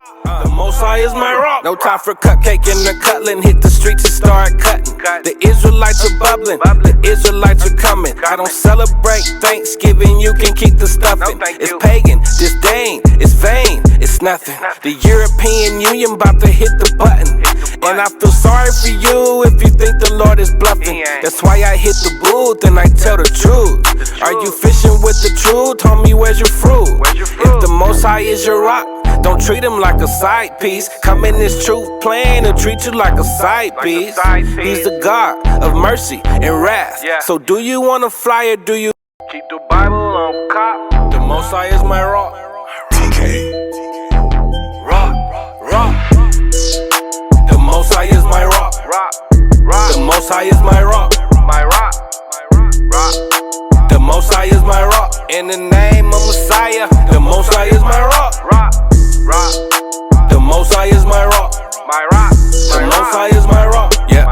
The Most High is my rock. No time for cupcake and the cutling. Hit the streets and start cutting. The Israelites are bubbling. The Israelites are coming. I don't celebrate Thanksgiving. You can keep the stuffing. It's pagan, disdain, it's vain, it's nothing. The European Union about to hit the button. And I feel sorry for you if you think the Lord is bluffing. That's why I hit the booth and I tell the truth. Are you fishing with the truth? Homie, where's your fruit? If the Most High is your rock, don't treat him like a side piece. Come in this truth plan and treat you like a side piece. He's the God of mercy and wrath. So do you want to fly or do you keep the Bible on cop? The Most High is my rock. Rock, rock. The Most High is my rock. The Most High is my rock. My rock. The Most High is my rock. In the name of Messiah, the Most High is my rock. The Most High is my rock. The Most High is my rock. Yeah.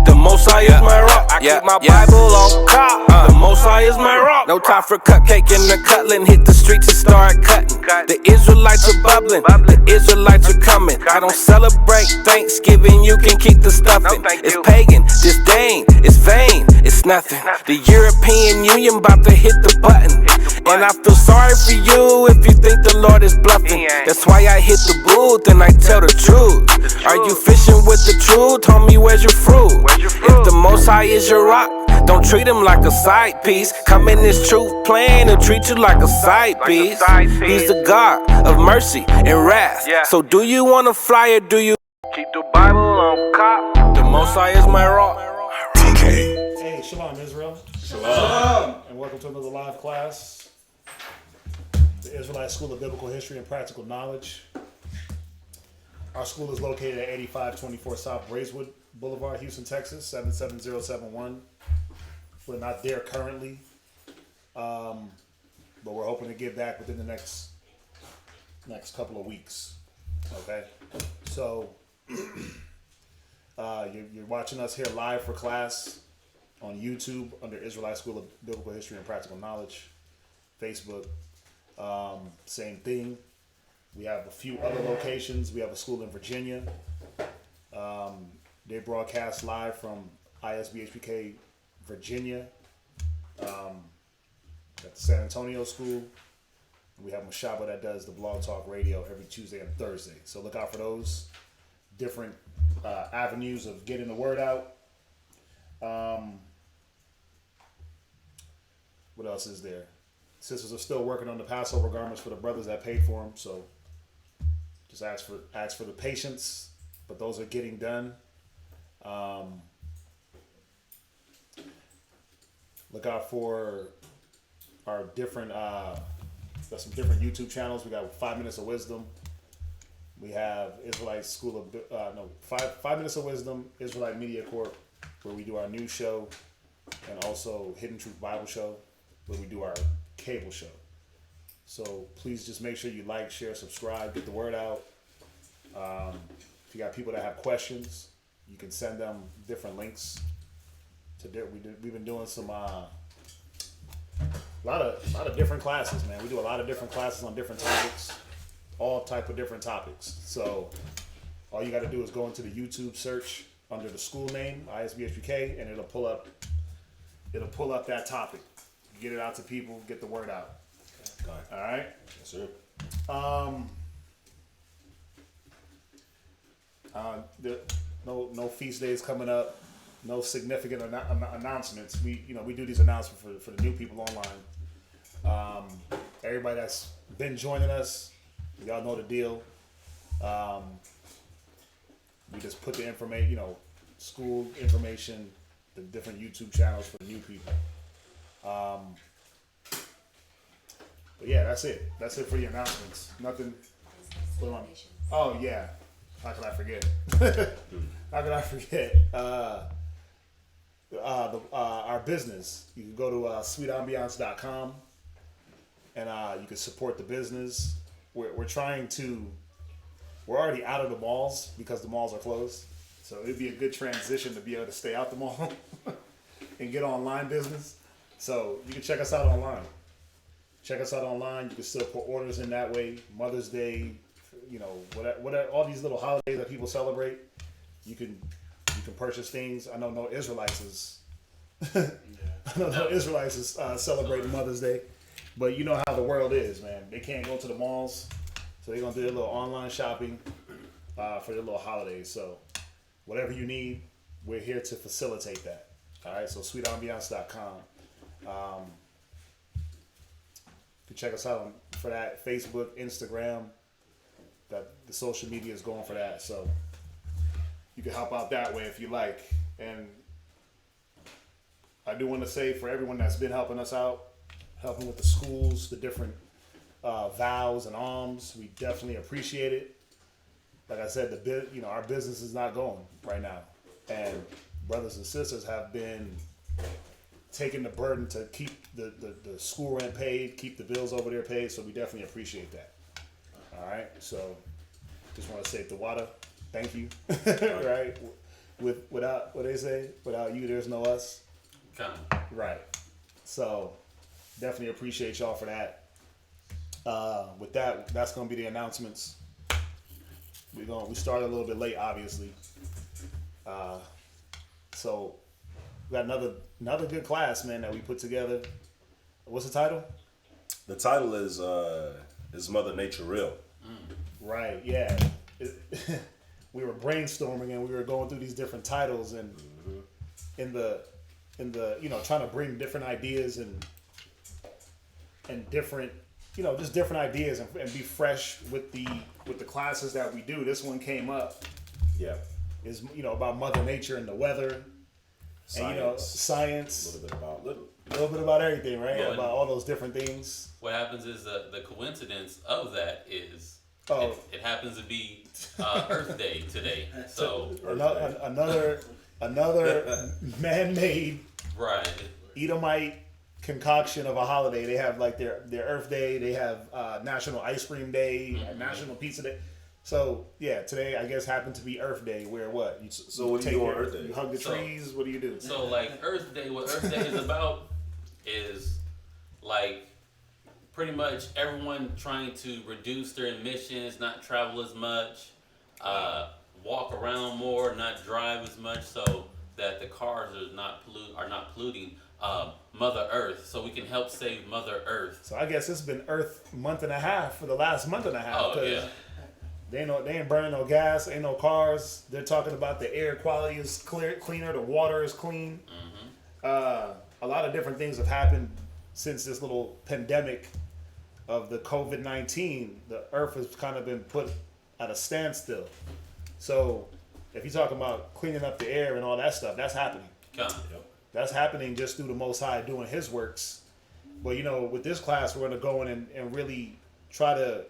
The Most High is my rock. I keep my Bible on top. The Most High is my rock. No time for cupcake and the cutling. Hit the streets and start cutting. The Israelites are bubbling. The Israelites are coming. I don't celebrate Thanksgiving. You can keep the stuffing. It's pagan, disdain, it's vain, it's nothing. The European Union about to hit the button. And I feel sorry for you if you think the Lord is bluffing. That's why I hit the booth and I tell the truth. Are you fishing with the truth? Homie, where's your fruit? If the Most High is your rock, don't treat him like a side piece. Come in this truth plan and treat you like a side piece. He's the God of mercy and wrath. So do you want to fly or do you keep the Bible on cop? The Most High is my rock. Hey, Shalom Israel. Shalom. And welcome to another live class. The Israelite School of Biblical History and Practical Knowledge. Our school is located at 8524 South Braeswood Boulevard, Houston, Texas, 77071. We're not there currently, but we're hoping to get back within the next couple of weeks. Okay, so you're watching us here live for class on YouTube under Israelite School of Biblical History and Practical Knowledge. Facebook, same thing. We have a few other locations. We have a school in Virginia. They broadcast live from ISBHPK Virginia, at the San Antonio School. We have Mashaba that does the Blog Talk Radio every Tuesday and Thursday. So look out for those different avenues of getting the word out. What else is there? Sisters are still working on the Passover garments for the brothers that paid for them. So just ask for the patience, but those are getting done. Look out for our different, got some different YouTube channels. We got 5 Minutes of Wisdom. We have Israelite School of, 5 Minutes of Wisdom, Israelite Media Corp, where we do our news show, and also Hidden Truth Bible Show, where we do our cable show. So please just make sure you like, share, subscribe, get the word out. If you got people that have questions, you can send them different links. We've been doing some a lot of different classes, man. We do a lot of different classes on different topics, all type of different topics. So all you got to do is go into the YouTube search under the school name ISBHPK, and it'll pull up that topic. Get it out to people, get the word out. Okay. All right. Yes, sir. No feast days coming up. No significant announcements. We do these announcements for the new people online. Everybody that's been joining us, y'all know the deal. We just put the information, school information, the different YouTube channels for the new people. But yeah, that's it. That's it for the announcements. Nothing. Oh yeah. How could I forget? How could I forget? Our business. You can go to sweetambiance.com and you can support the business. We're already out of the malls because the malls are closed. So it'd be a good transition to be able to stay out the mall and get online business. So you can check us out online. check us out online. You can still put orders in that way. Mother's Day, whatever, all these little holidays that people celebrate, you can purchase things. I know no Israelites is celebrating Mother's Day, but you know how the world is, man. They can't go to the malls, so they're gonna do their little online shopping for their little holidays. So whatever you need, we're here to facilitate that. All right, so sweetambiance.com. You can check us out for that. Facebook, Instagram. That the social media is going for that, so you can help out that way if you like. And I do want to say for everyone that's been helping us out, helping with the schools, the different vows and alms, we definitely appreciate it. Like I said, our business is not going right now, and brothers and sisters have been taking the burden to keep the school rent paid, keep the bills over there paid. So we definitely appreciate that. All right, so just want to say to Wada, thank you. Right, without what they say, without you, there's no us. Right. So definitely appreciate y'all for that. With that, that's gonna be the announcements. We started a little bit late, obviously. So we got another good class, man, that we put together. What's the title? The title is Mother Nature Real? Right. Yeah. We were brainstorming and we were going through these different titles and in the trying to bring different ideas and different just different ideas and be fresh with the classes that we do. This one came up. Yeah. Is about Mother Nature and the weather. Science. And science. A little bit about everything, right? Yeah. About all those different things. What happens is the coincidence of that is it happens to be Earth Day today. So another man-made right Edomite concoction of a holiday. They have like their Earth Day. They have National Ice Cream Day, National Pizza Day. So yeah, today I guess happened to be Earth Day. Where what? So what do you do on Earth Day? You hug the trees. What do you do? So like Earth Day, what Earth Day is about is like pretty much everyone trying to reduce their emissions, not travel as much, walk around more, not drive as much, so that the cars are not polluting Mother Earth, so we can help save Mother Earth. So I guess it's been Earth month and a half for the last month and a half. Oh yeah. They ain't burning no gas, ain't no cars. They're talking about the air quality is cleaner, the water is clean. A lot of different things have happened since this little pandemic of the COVID-19. The earth has kind of been put at a standstill. So if you're talking about cleaning up the air and all that stuff, that's happening. That's happening just through the Most High doing His works. But with this class, we're going to go in and really try to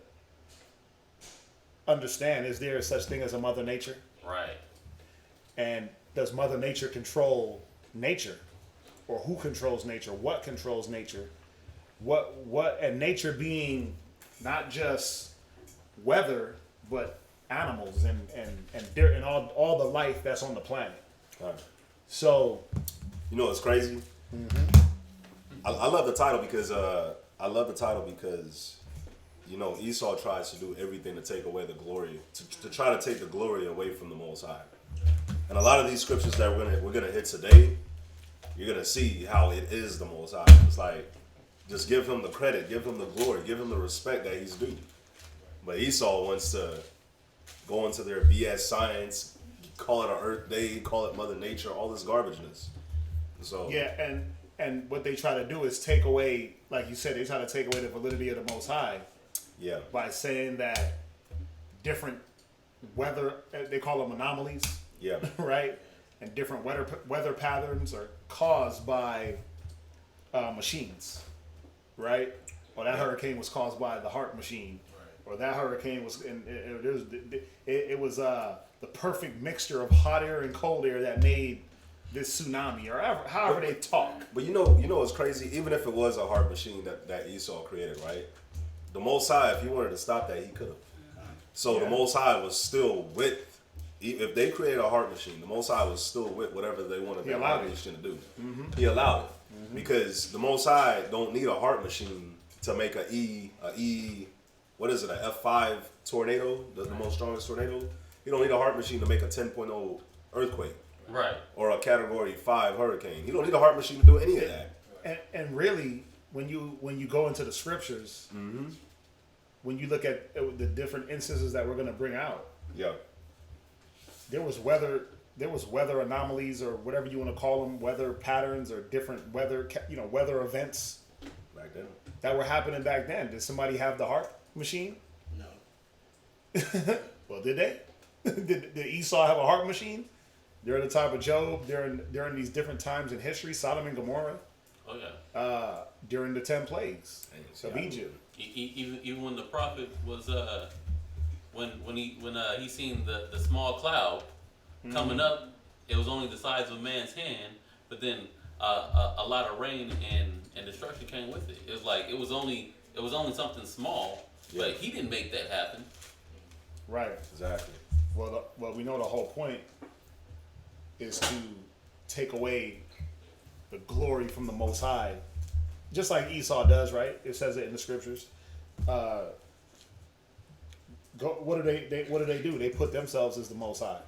understand, is there such thing as a Mother Nature? Right. And does Mother Nature control nature? Or who controls nature? What controls nature? And nature being not just weather, but animals and all the life that's on the planet. Right. So it's crazy. I love the title because Esau tries to do everything to take away the glory, to try to take the glory away from the Most High. And a lot of these scriptures that we're gonna hit today, you're gonna see how it is the Most High. It's like, just give him the credit, give him the glory, give him the respect that he's due. But Esau wants to go into their BS science, call it an Earth Day, call it Mother Nature, all this garbageness. So yeah, and what they try to do is take away, like you said, they try to take away the validity of the Most High. Yeah. By saying that different weather, they call them anomalies. Yeah. Right? And different weather patterns are caused by machines. Right? Or that hurricane was caused by the HART machine. Right. Or that hurricane was, it was the perfect mixture of hot air and cold air that made this tsunami, or however they talk. But what's crazy? Even if it was a HART machine that Esau created, right? The Most High, if he wanted to stop that, he could have. So the Most High was still with, if they created a HART machine, the Most High was still with whatever they wanted that HART machine to do. He allowed it. Because the Most High don't need a HART machine to make what is it, a F5 tornado, the most strongest tornado. He don't need a heart machine to make a 10.0 earthquake. Right. Or a Category 5 hurricane. You don't need a heart machine to do any of that. And really, when you go into the scriptures, when you look at the different instances that we're going to bring out, there was weather anomalies or whatever you want to call them, weather patterns or different weather events Back then. that were happening back then. Did somebody have the heart machine? No. Well, did they? did Esau have a heart machine? During the time of Job, during these different times in history, Sodom and Gomorrah. Oh yeah. During the 10 plagues of Egypt. Even when the prophet was when he seen the small cloud coming up, it was only the size of a man's hand, but then a lot of rain and destruction came with it. It was like it was only something small, but he didn't make that happen. Right. Exactly. Well, we know the whole point is to take away the glory from the Most High, just like Esau does, right? It says it in the scriptures. What do they do? They put themselves as the Most High,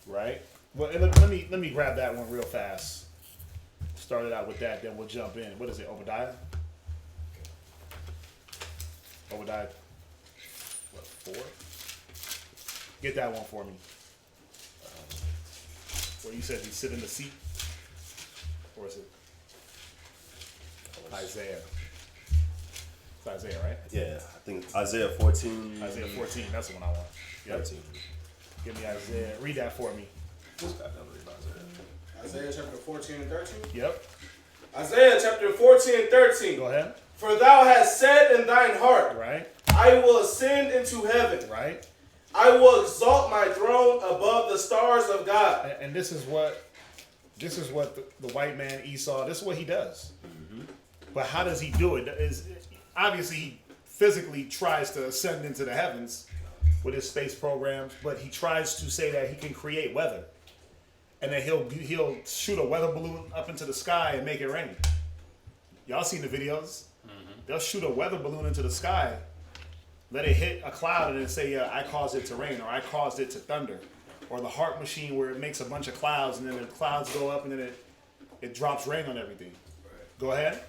right? Well, and let me grab that one real fast. Start it out with that, then we'll jump in. What is it, Obadiah? Obadiah, what, 4? Get that one for me. Where you said he sit in the seat? Or is it Isaiah? It's Isaiah, right? Yeah, I think Isaiah 14. Isaiah 14, that's the one I want. Yep. 13. Give me Isaiah. Read that for me. Isaiah chapter 14 and 13? Yep. Isaiah chapter 14 and 13. Go ahead. For thou hast said in thine heart, Right. I will ascend into heaven. Right. I will exalt my throne above the stars of God. And this is what the white man Esau, this is what he does. But how does he do it? Is obviously he physically tries to ascend into the heavens with his space programs, but he tries to say that he can create weather. And then he'll shoot a weather balloon up into the sky and make it rain. Y'all seen the videos? They'll shoot a weather balloon into the sky, let it hit a cloud, and then say, I caused it to rain, or I caused it to thunder. Or the heart machine where it makes a bunch of clouds, and then the clouds go up, and then it drops rain on everything. Go ahead.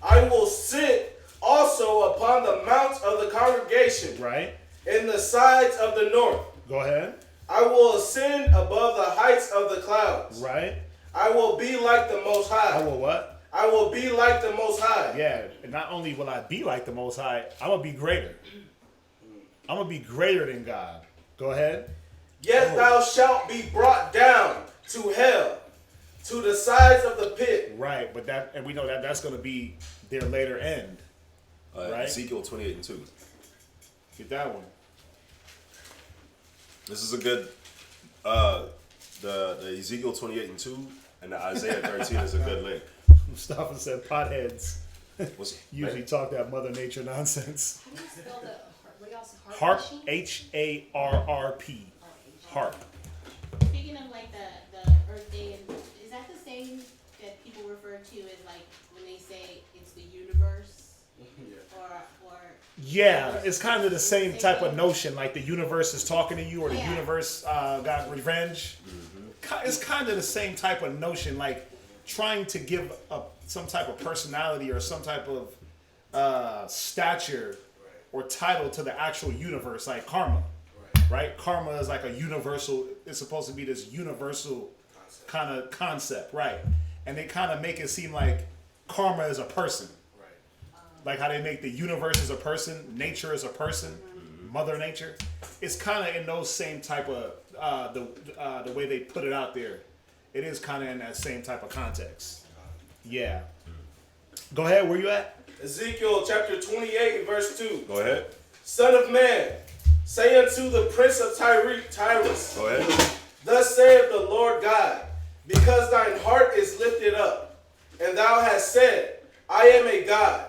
I will sit also upon the mount of the congregation, Right. in the sides of the north. Go ahead. I will ascend above the heights of the clouds. Right. I will be like the Most High. I will what? I will be like the Most High. Yeah, and not only will I be like the Most High, I'm going to be greater. I'm going to be greater than God. Go ahead. Yet thou shalt be brought down to hell, to the sides of the pit. Right, but we know that that's going to be their later end. Right. Ezekiel 28 and 2. Get that one. This is a good, the Ezekiel 28 and 2 and the Isaiah 13 is a good link. Mustafa said potheads usually man? talk that Mother Nature nonsense. How do you spell the what else? Harp, Machine? H-A-R-R-P. Harp. Speaking of like the Earth Day, is that the same that people refer to as like when they say it's the universe? Or Yeah, it's kind of the same type of notion, like the universe is talking to you, or the universe got revenge. It's kind of the same type of notion, like trying to give some type of personality or some type of stature or title to the actual universe, like karma. Right? Karma is like a universal, it's supposed to be this universal kind of concept, right? And they kind of make it seem like karma is a person. Like how they make the universe as a person, nature as a person, Mother Nature. It's kind of in those same type of, the way they put it out there. It is kind of in that same type of context. Yeah. Go ahead, where you at? Ezekiel chapter 28 and verse 2. Go ahead. Son of man, say unto the prince of Tyrus, Go ahead. Thus saith the Lord God, because thine heart is lifted up, and thou hast said, I am a God.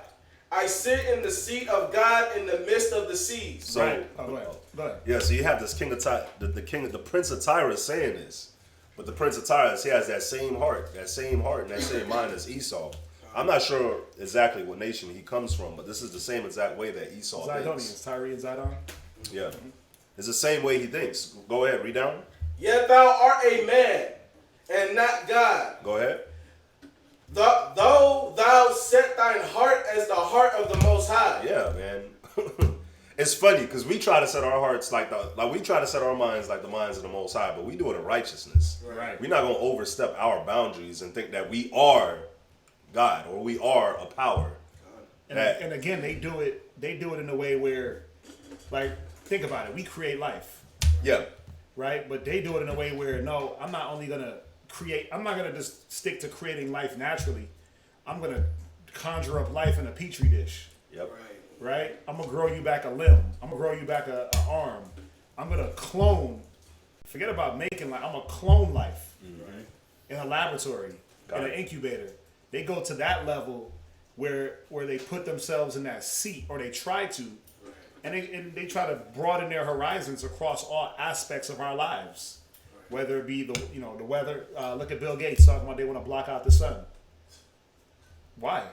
I sit in the seat of God in the midst of the seas. So, Right. Oh, go ahead. Go ahead. yeah, so you have this king of the prince of Tyrus saying this, but the prince of Tyrus, he has that same heart and that same mind as Esau. I'm not sure exactly what nation he comes from, but this is the same exact way that Esau thinks. Zidonians, Tyree and Zidon. Yeah. It's the same way he thinks. Go ahead, read down. Yet thou art a man, and not God. Go ahead. Though thou set thine heart as the heart of the Most High. Yeah, man. It's funny because we try to set our hearts like we try to set our minds like the minds of the Most High, but we do it in righteousness. Right. We're not gonna overstep our boundaries and think that we are God or we are a power. And again, they do it in a way where, like, think about it. We create life, Yeah. right? But they do it in a way where, no, I'm not only gonna create. I'm not gonna just stick to creating life naturally. I'm gonna conjure up life in a petri dish. Yep. Right? I'm gonna grow you back a limb. I'm gonna grow you back a arm. I'm gonna clone. Forget about making life. I'm gonna clone life in a laboratory, in an incubator. They go to that level where they put themselves in that seat, or they try to, and they try to broaden their horizons across all aspects of our lives. Whether it be the weather. Look at Bill Gates talking about they want to block out the sun. Why?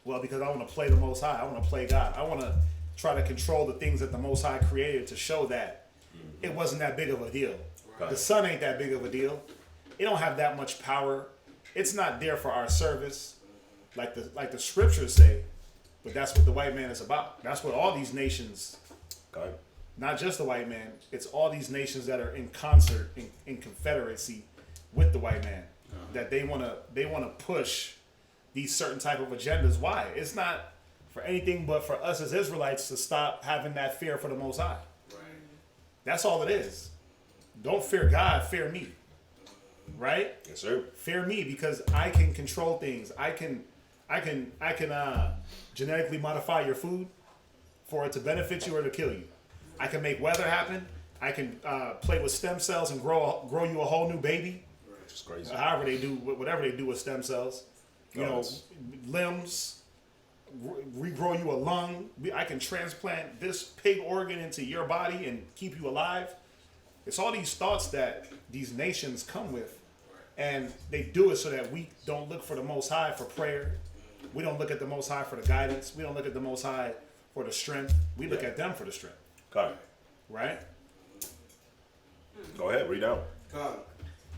Well, because I want to play the Most High. I want to play God. I want to try to control the things that the Most High created to show that it wasn't that big of a deal. Right. The sun ain't that big of a deal. It don't have that much power. It's not there for our service, like the scriptures say. But that's what the white man is about. That's what all these nations, not just the white man, it's all these nations that are in concert, in confederacy with the white man, that they wanna push these certain type of agendas. Why? It's not for anything but for us as Israelites to stop having that fear for the Most High. Right. That's all it is. Don't fear God, fear me. Right? Yes, sir. Fear me because I can control things. I can genetically modify your food for it to benefit you or to kill you. I can make weather happen. I can play with stem cells and grow you a whole new baby. Which is crazy. However they do, whatever they do with stem cells. Limbs, regrow you a lung. I can transplant this pig organ into your body and keep you alive. It's all these thoughts that these nations come with, and they do it so that we don't look for the Most High for prayer. We don't look at the Most High for the guidance. We don't look at the Most High for the strength. We look at them for the strength. Right? Go ahead, read down.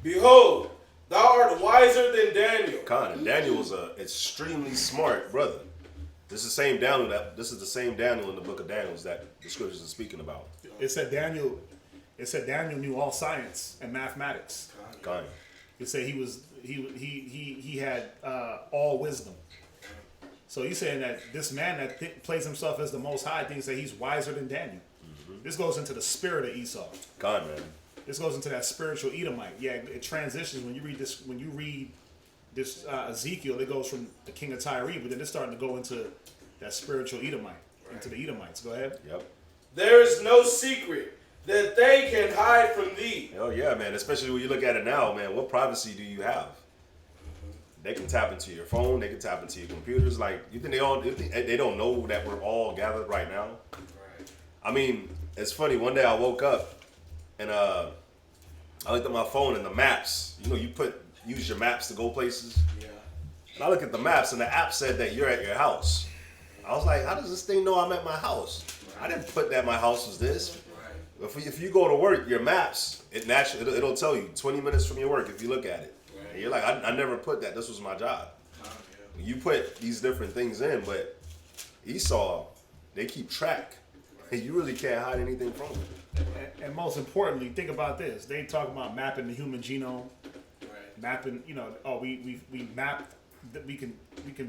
Behold, thou art wiser than Daniel. And Daniel was a extremely smart brother. This is the same Daniel in the book of Daniel that the scriptures are speaking about. It said Daniel knew all science and mathematics. It said he had all wisdom. So you're saying that this man that plays himself as the Most High thinks that he's wiser than Daniel. This goes into the spirit of Esau. Man. This goes into that spiritual Edomite. Yeah, it transitions when you read this Ezekiel. It goes from the king of Tyre, but then it's starting to go into that spiritual Edomite, into the Edomites. Go ahead. Yep. There is no secret that they can hide from thee. Oh yeah, man. Especially when you look at it now, man. What privacy do you have? They can tap into your phone. They can tap into your computers. Like, you think they don't know that we're all gathered right now? Right. I mean, it's funny. One day I woke up and I looked at my phone and the maps. You know, use your maps to go places. Yeah. And I look at the maps and the app said that you're at your house. I was like, how does this thing know I'm at my house? Right. I didn't put that my house was this. Right. If you go to work, your maps, it'll tell you 20 minutes from your work if you look at it. Right. And you're like, I never put that. This was my job. You put these different things in, but Esau, they keep track. And you really can't hide anything from them. And most importantly, think about this. They talk about mapping the human genome. Right. Mapping, we map that we can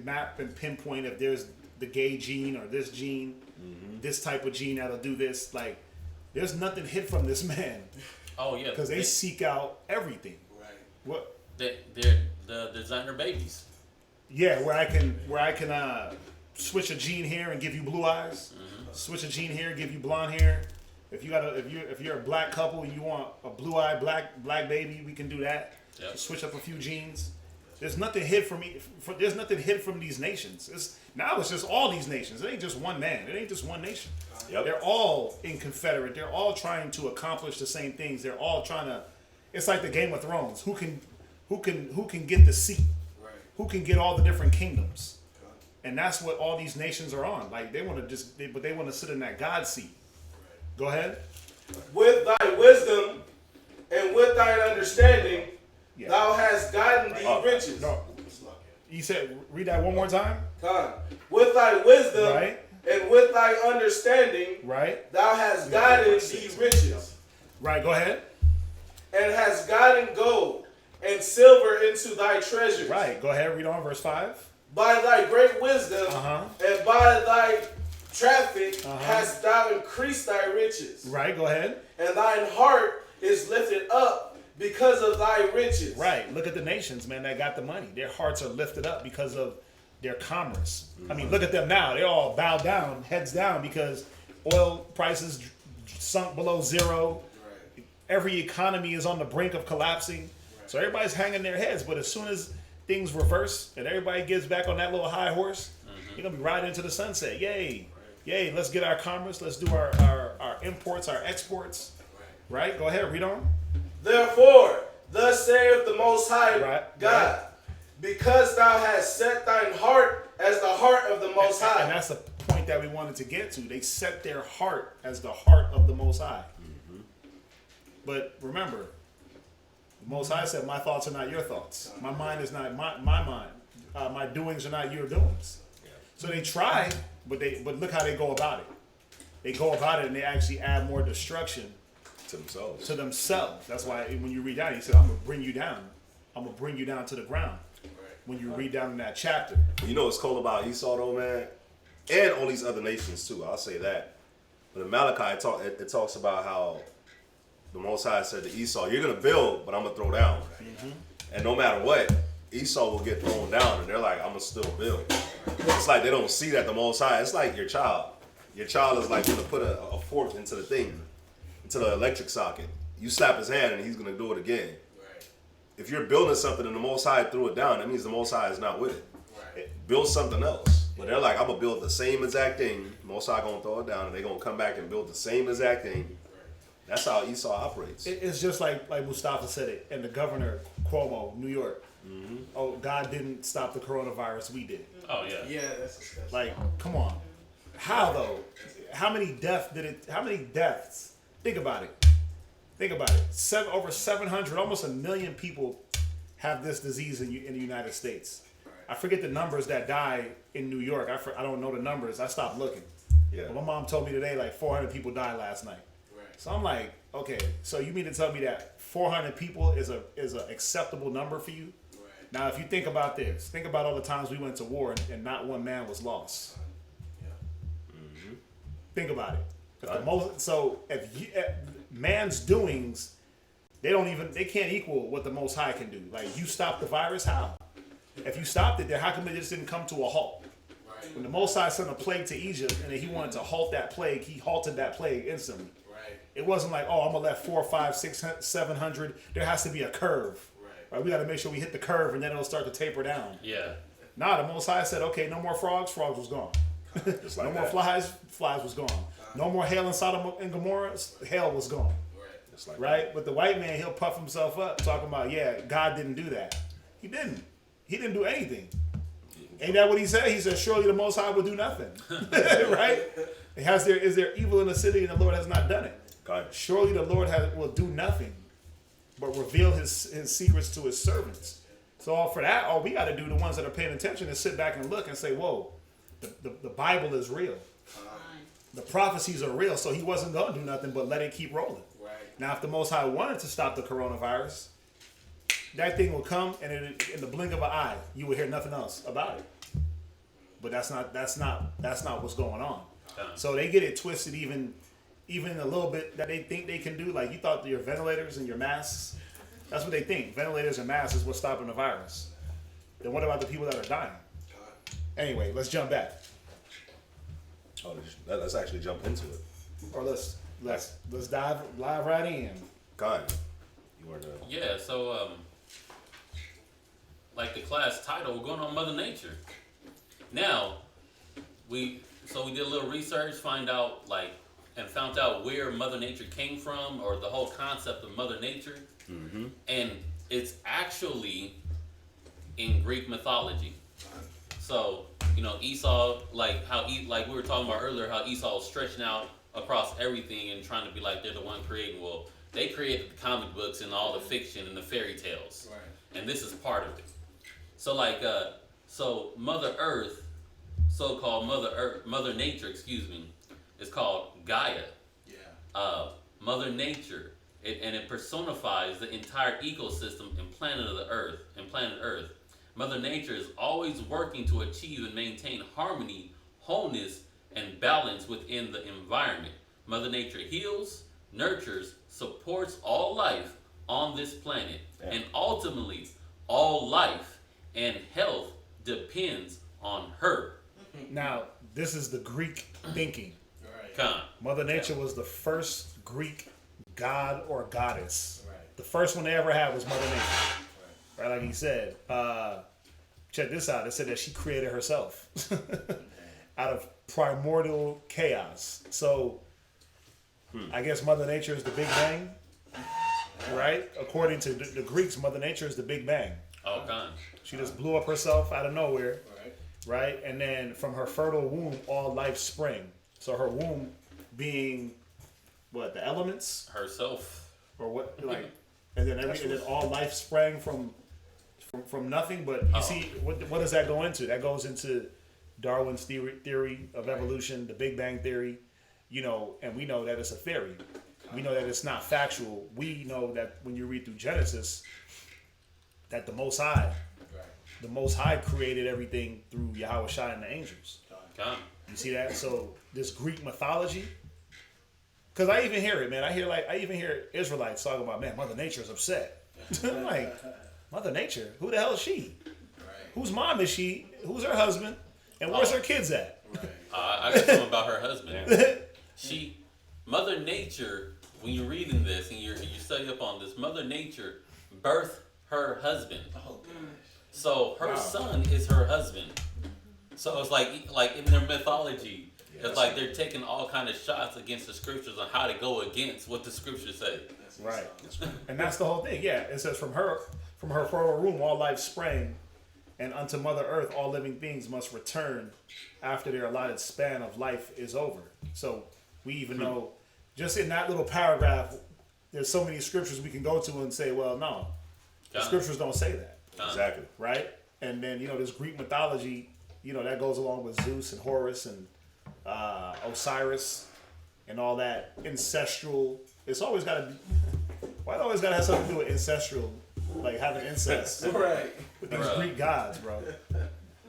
map and pinpoint if there's the gay gene or this gene, this type of gene that'll do this. Like, there's nothing hid from this man. Oh yeah, because they seek out everything. Right. What? They're the designer babies. Yeah, where I can switch a gene here and give you blue eyes. Switch a gene here, give you blonde hair. If you're a black couple and you want a blue-eyed black baby, we can do that. Yep. Switch up a few genes. There's nothing hid from me. There's nothing hid from these nations. It's just all these nations. It ain't just one man. It ain't just one nation. Yep. They're all in confederate. They're all trying to accomplish the same things. They're all trying to. It's like the Game of Thrones. Who can get the seat? Right. who can get all the different kingdoms. And that's what all these nations are on. Like they want to but they want to sit in that God seat. Go ahead. With thy wisdom and with thine understanding, Yeah. thou hast gotten thee riches. No. You said, read that one more time. Con. With thy wisdom Right. and with thy understanding, Right. thou hast gotten thee riches, Right. Go ahead. and hast gotten gold and silver into thy treasures. Right. Go ahead. Read on verse 5. By thy great wisdom and by thy traffic hast thou increased thy riches. Right. Go ahead. And thine heart is lifted up because of thy riches. Right. Look at the nations, man, that got the money. Their hearts are lifted up because of their commerce. I mean, look at them now. They're all bowed down, heads down, because oil prices sunk below zero. Right. Every economy is on the brink of collapsing. Right. So everybody's hanging their heads. But as soon as things reverse and everybody gets back on that little high horse, you're going to be riding into the sunset. Yay. Yay. Let's get our commerce. Let's do our imports, our exports. Right? Go ahead. Read on. Therefore, thus saith the Most High God, Right. because thou hast set thine heart as the heart of the Most High. And that's the point that we wanted to get to. They set their heart as the heart of the Most High. But remember, the Most High said, my thoughts are not your thoughts. My mind is not my mind. My doings are not your doings. So they try, but look how they go about it. They go about it and they actually add more destruction to themselves. That's why when you read down, he said, I'm going to bring you down. I'm going to bring you down to the ground. When you read down in that chapter. You know what's cool about Esau though, man? And all these other nations too, I'll say that. But in Malachi, it talks about how the Most High said to Esau, you're going to build, but I'm going to throw down. And no matter what, Esau will get thrown down, and they're like, I'm going to still build. It's like they don't see that the Most High, it's like your child. Your child is like going to put a fork into the thing, into the electric socket. You slap his hand, and he's going to do it again. If you're building something and the Most High threw it down, that means the Most High is not with it. Right. Build something else. But they're like, I'm going to build the same exact thing. Most High going to throw it down, and they're going to come back and build the same exact thing. Right. That's how Esau operates. It's just like Mustafa said it, and the governor, Cuomo, New York. Oh, God didn't stop the coronavirus. We did. Oh, yeah. Yeah, that's disgusting. Like, come on. How, though? How many deaths? Think about it. Over 700, almost 1 million people have this disease in the United States. I forget the numbers that die in New York. I don't know the numbers. I stopped looking. Yeah. But my mom told me today like 400 people died last night. Right. So I'm like, okay, so you mean to tell me that 400 people is an acceptable number for you? Right. Now, if you think about this, think about all the times we went to war and not one man was lost. Yeah. Think about it. If man's doings, they can't equal what the Most High can do. Like, you stop the virus, how? If you stopped it, then how come it just didn't come to a halt? Right. When the Most High sent a plague to Egypt and he wanted to halt that plague, he halted that plague instantly. Right. It wasn't like, oh, I'm gonna let 400, 500, 600, 700. There has to be a curve. Right. We got to make sure we hit the curve and then it'll start to taper down. Yeah. Nah, the Most High said, okay, no more frogs was gone. Just like no more flies was gone. No more hail in Sodom and Gomorrah, hail was gone. Right. Right? But the white man, he'll puff himself up talking about, yeah, God didn't do that. He didn't. He didn't do anything. Ain't that what he said? He said, surely the Most High will do nothing. Right? Is there evil in the city and the Lord has not done it? God. Surely the Lord will do nothing but reveal his secrets to his servants. So all we got to do, the ones that are paying attention, is sit back and look and say, whoa, the Bible is real. The prophecies are real, so he wasn't going to do nothing but let it keep rolling. Right. Now, if the Most High wanted to stop the coronavirus, that thing will come, and in the blink of an eye, you will hear nothing else about it. But that's not what's going on. So they get it twisted even a little bit that they think they can do. Like, you thought your ventilators and your masks, that's what they think. Ventilators and masks is what's stopping the virus. Then what about the people that are dying? Anyway, let's jump back. Oh, let's actually jump into it. Or let's dive right in. God, you are the... Yeah, so like the class title, we're going on Mother Nature. Now, we did a little research, found out where Mother Nature came from, or the whole concept of Mother Nature. Mm-hmm. And it's actually in Greek mythology. So, you know, Esau, like like we were talking about earlier, how Esau was stretching out across everything and trying to be like they're the one creating. Well, they created the comic books and all the fiction and the fairy tales. Right. And this is part of it. So like, so Mother Earth, so-called Mother Nature, is called Gaia. Yeah. Mother Nature, it personifies the entire ecosystem and planet Earth. Mother Nature is always working to achieve and maintain harmony, wholeness, and balance within the environment. Mother Nature heals, nurtures, supports all life on this planet, and ultimately, all life and health depends on her. Now, this is the Greek thinking. Right. Mother Nature was the first Greek god or goddess. Right. The first one they ever had was Mother Nature. Right, like he said. Check this out. It said that she created herself out of primordial chaos. So, I guess Mother Nature is the Big Bang, right? According to the Greeks, Mother Nature is the Big Bang. Oh, God. She just blew up herself out of nowhere, right? And then from her fertile womb, all life sprang. So her womb being, what, the elements? Herself. Or what, like, and then all life sprang from nothing. But you see, what does that go into? That goes into Darwin's theory of evolution, the Big Bang theory, you know, and we know that it's a theory. We know that it's not factual. We know that when you read through Genesis, that the Most High created everything through Yahweh Shai and the angels. You see that? So this Greek mythology, because I even hear it, man. I even hear Israelites talking about, man, Mother Nature is upset. I'm like, Mother Nature? Who the hell is she? Right. Whose mom is she? Who's her husband? And where's her kids at? Right. I got something about her husband. Mother Nature, when you're reading this and you study up on this, Mother Nature birthed her husband. Oh, so her son is her husband. So it's like in their mythology, it's like they're taking all kind of shots against the scriptures on how to go against what the scriptures say. Right. And that's the whole thing. Yeah, it says from her fertile womb all life sprang, and unto Mother Earth all living beings must return after their allotted span of life is over. So we even know, just in that little paragraph, there's so many scriptures we can go to and say, well, no, the scriptures don't say that. Exactly. Right? And then, you know, this Greek mythology, you know, that goes along with Zeus and Horus and Osiris and all that ancestral. It's always got to be, why it always got to have something to do with ancestral, like having incest with these Greek gods, bro.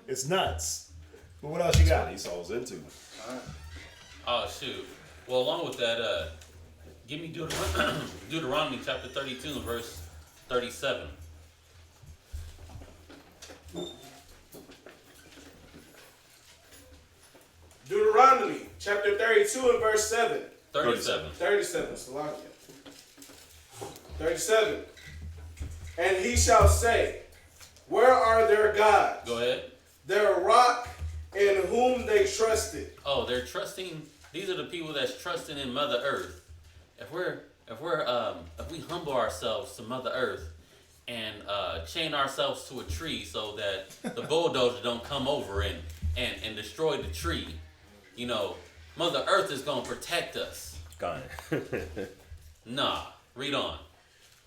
It's nuts. But what else you got? That's what Esau's into. Oh, shoot. Well, along with that, give me Deuteronomy chapter 32 verse 37. Deuteronomy chapter 32 and verse 7. 37. 37. Salakia. 37. And he shall say, where are their gods? Go ahead. Their rock in whom they trusted. Oh, they're trusting. These are the people that's trusting in Mother Earth. If we humble ourselves to Mother Earth and chain ourselves to a tree so that the bulldozer don't come over and destroy the tree, you know, Mother Earth is gonna protect us. Got it. Nah, read on.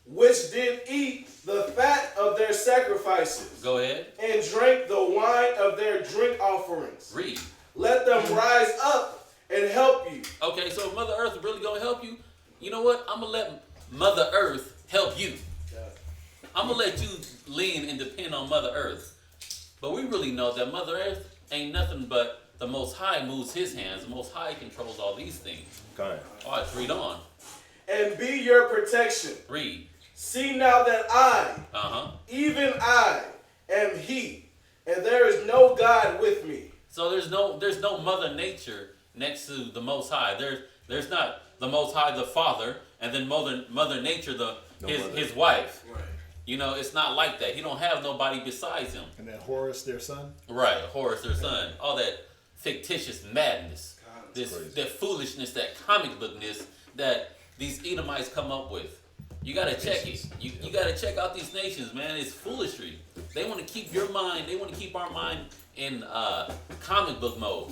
Which did eat the fat of their sacrifices. Go ahead. And drank the wine of their drink offerings. Read. Let them rise up and help you. Okay, so if Mother Earth is really gonna help you, you know what? I'm gonna let Mother Earth help you. I'm gonna let you lean and depend on Mother Earth. But we really know that Mother Earth ain't nothing but the Most High moves his hands. The Most High controls all these things. Got it. All right, read on. And be your protection. Read. See now that I, even I, am He, and there is no God with me. So there's no Mother Nature next to the Most High. There's not the Most High, the Father, and then Mother Nature, his wife. Right. You know, it's not like that. He don't have nobody besides him. And then Horus, their son. Right, Horus, their son. All that fictitious madness, that foolishness, that comic bookness that these Edomites come up with. You gotta check it. You gotta check out these nations, man. It's foolishry. They want to keep your mind. They want to keep our mind in comic book mode.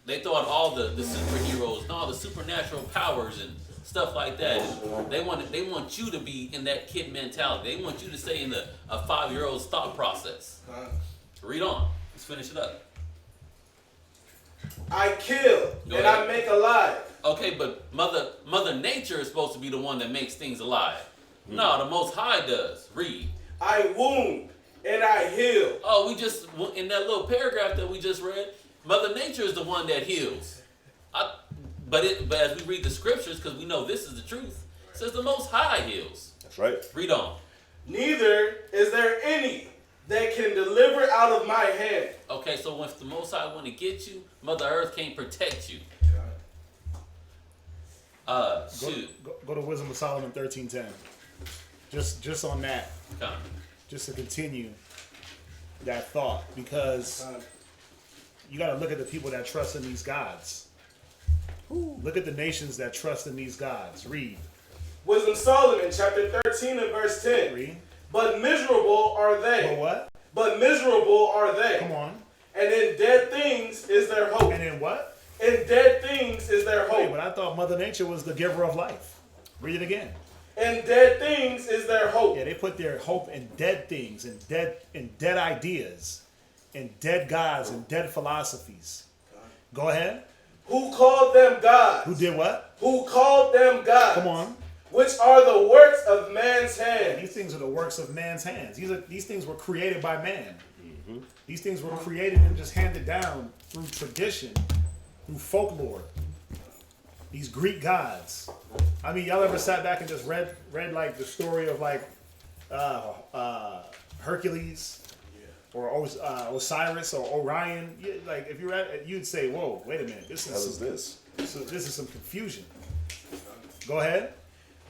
They thought all the superheroes and all the supernatural powers and stuff like that. And they want you to be in that kid mentality. They want you to stay in a 5-year-old's thought process. Read on. Let's finish it up. I kill Go and ahead. I make alive. Okay, but Mother Nature is supposed to be the one that makes things alive. No, the Most High does. Read. I wound and I heal. Oh, we just in that little paragraph that we just read, Mother Nature is the one that heals. But as we read the scriptures, because we know this is the truth, it says the Most High heals. That's right. Read on. Neither is there any that can deliver out of my hand. Okay, so if the Most High want to get you, Mother Earth can't protect you. Shoot. Go to Wisdom of Solomon 13:10. Just on that, Come. just to continue that thought, because you got to look at the people that trust in these gods. Look at the nations that trust in these gods. Read. Wisdom Solomon chapter 13 and verse 10. Read. But miserable are they. But what? But miserable are they. Come on. And in dead things is their hope. And then what? In dead things is their Wait, hope. but I thought Mother Nature was the giver of life. Read it again. In dead things is their hope. Yeah, they put their hope in dead things, in dead ideas, in dead gods, and dead philosophies. Go ahead. Who called them gods? Who did what? Who called them gods? Come on. Which are the works of man's Yeah, hands. these things are the works of man's hands. These things were created by man. These things were created and just handed down through tradition, through folklore. These Greek gods. I mean, y'all ever sat back and just read like the story of like Hercules or Osiris or Orion? Yeah, like if you read, you'd say, "Whoa, wait a minute, this is this is some confusion." Go ahead.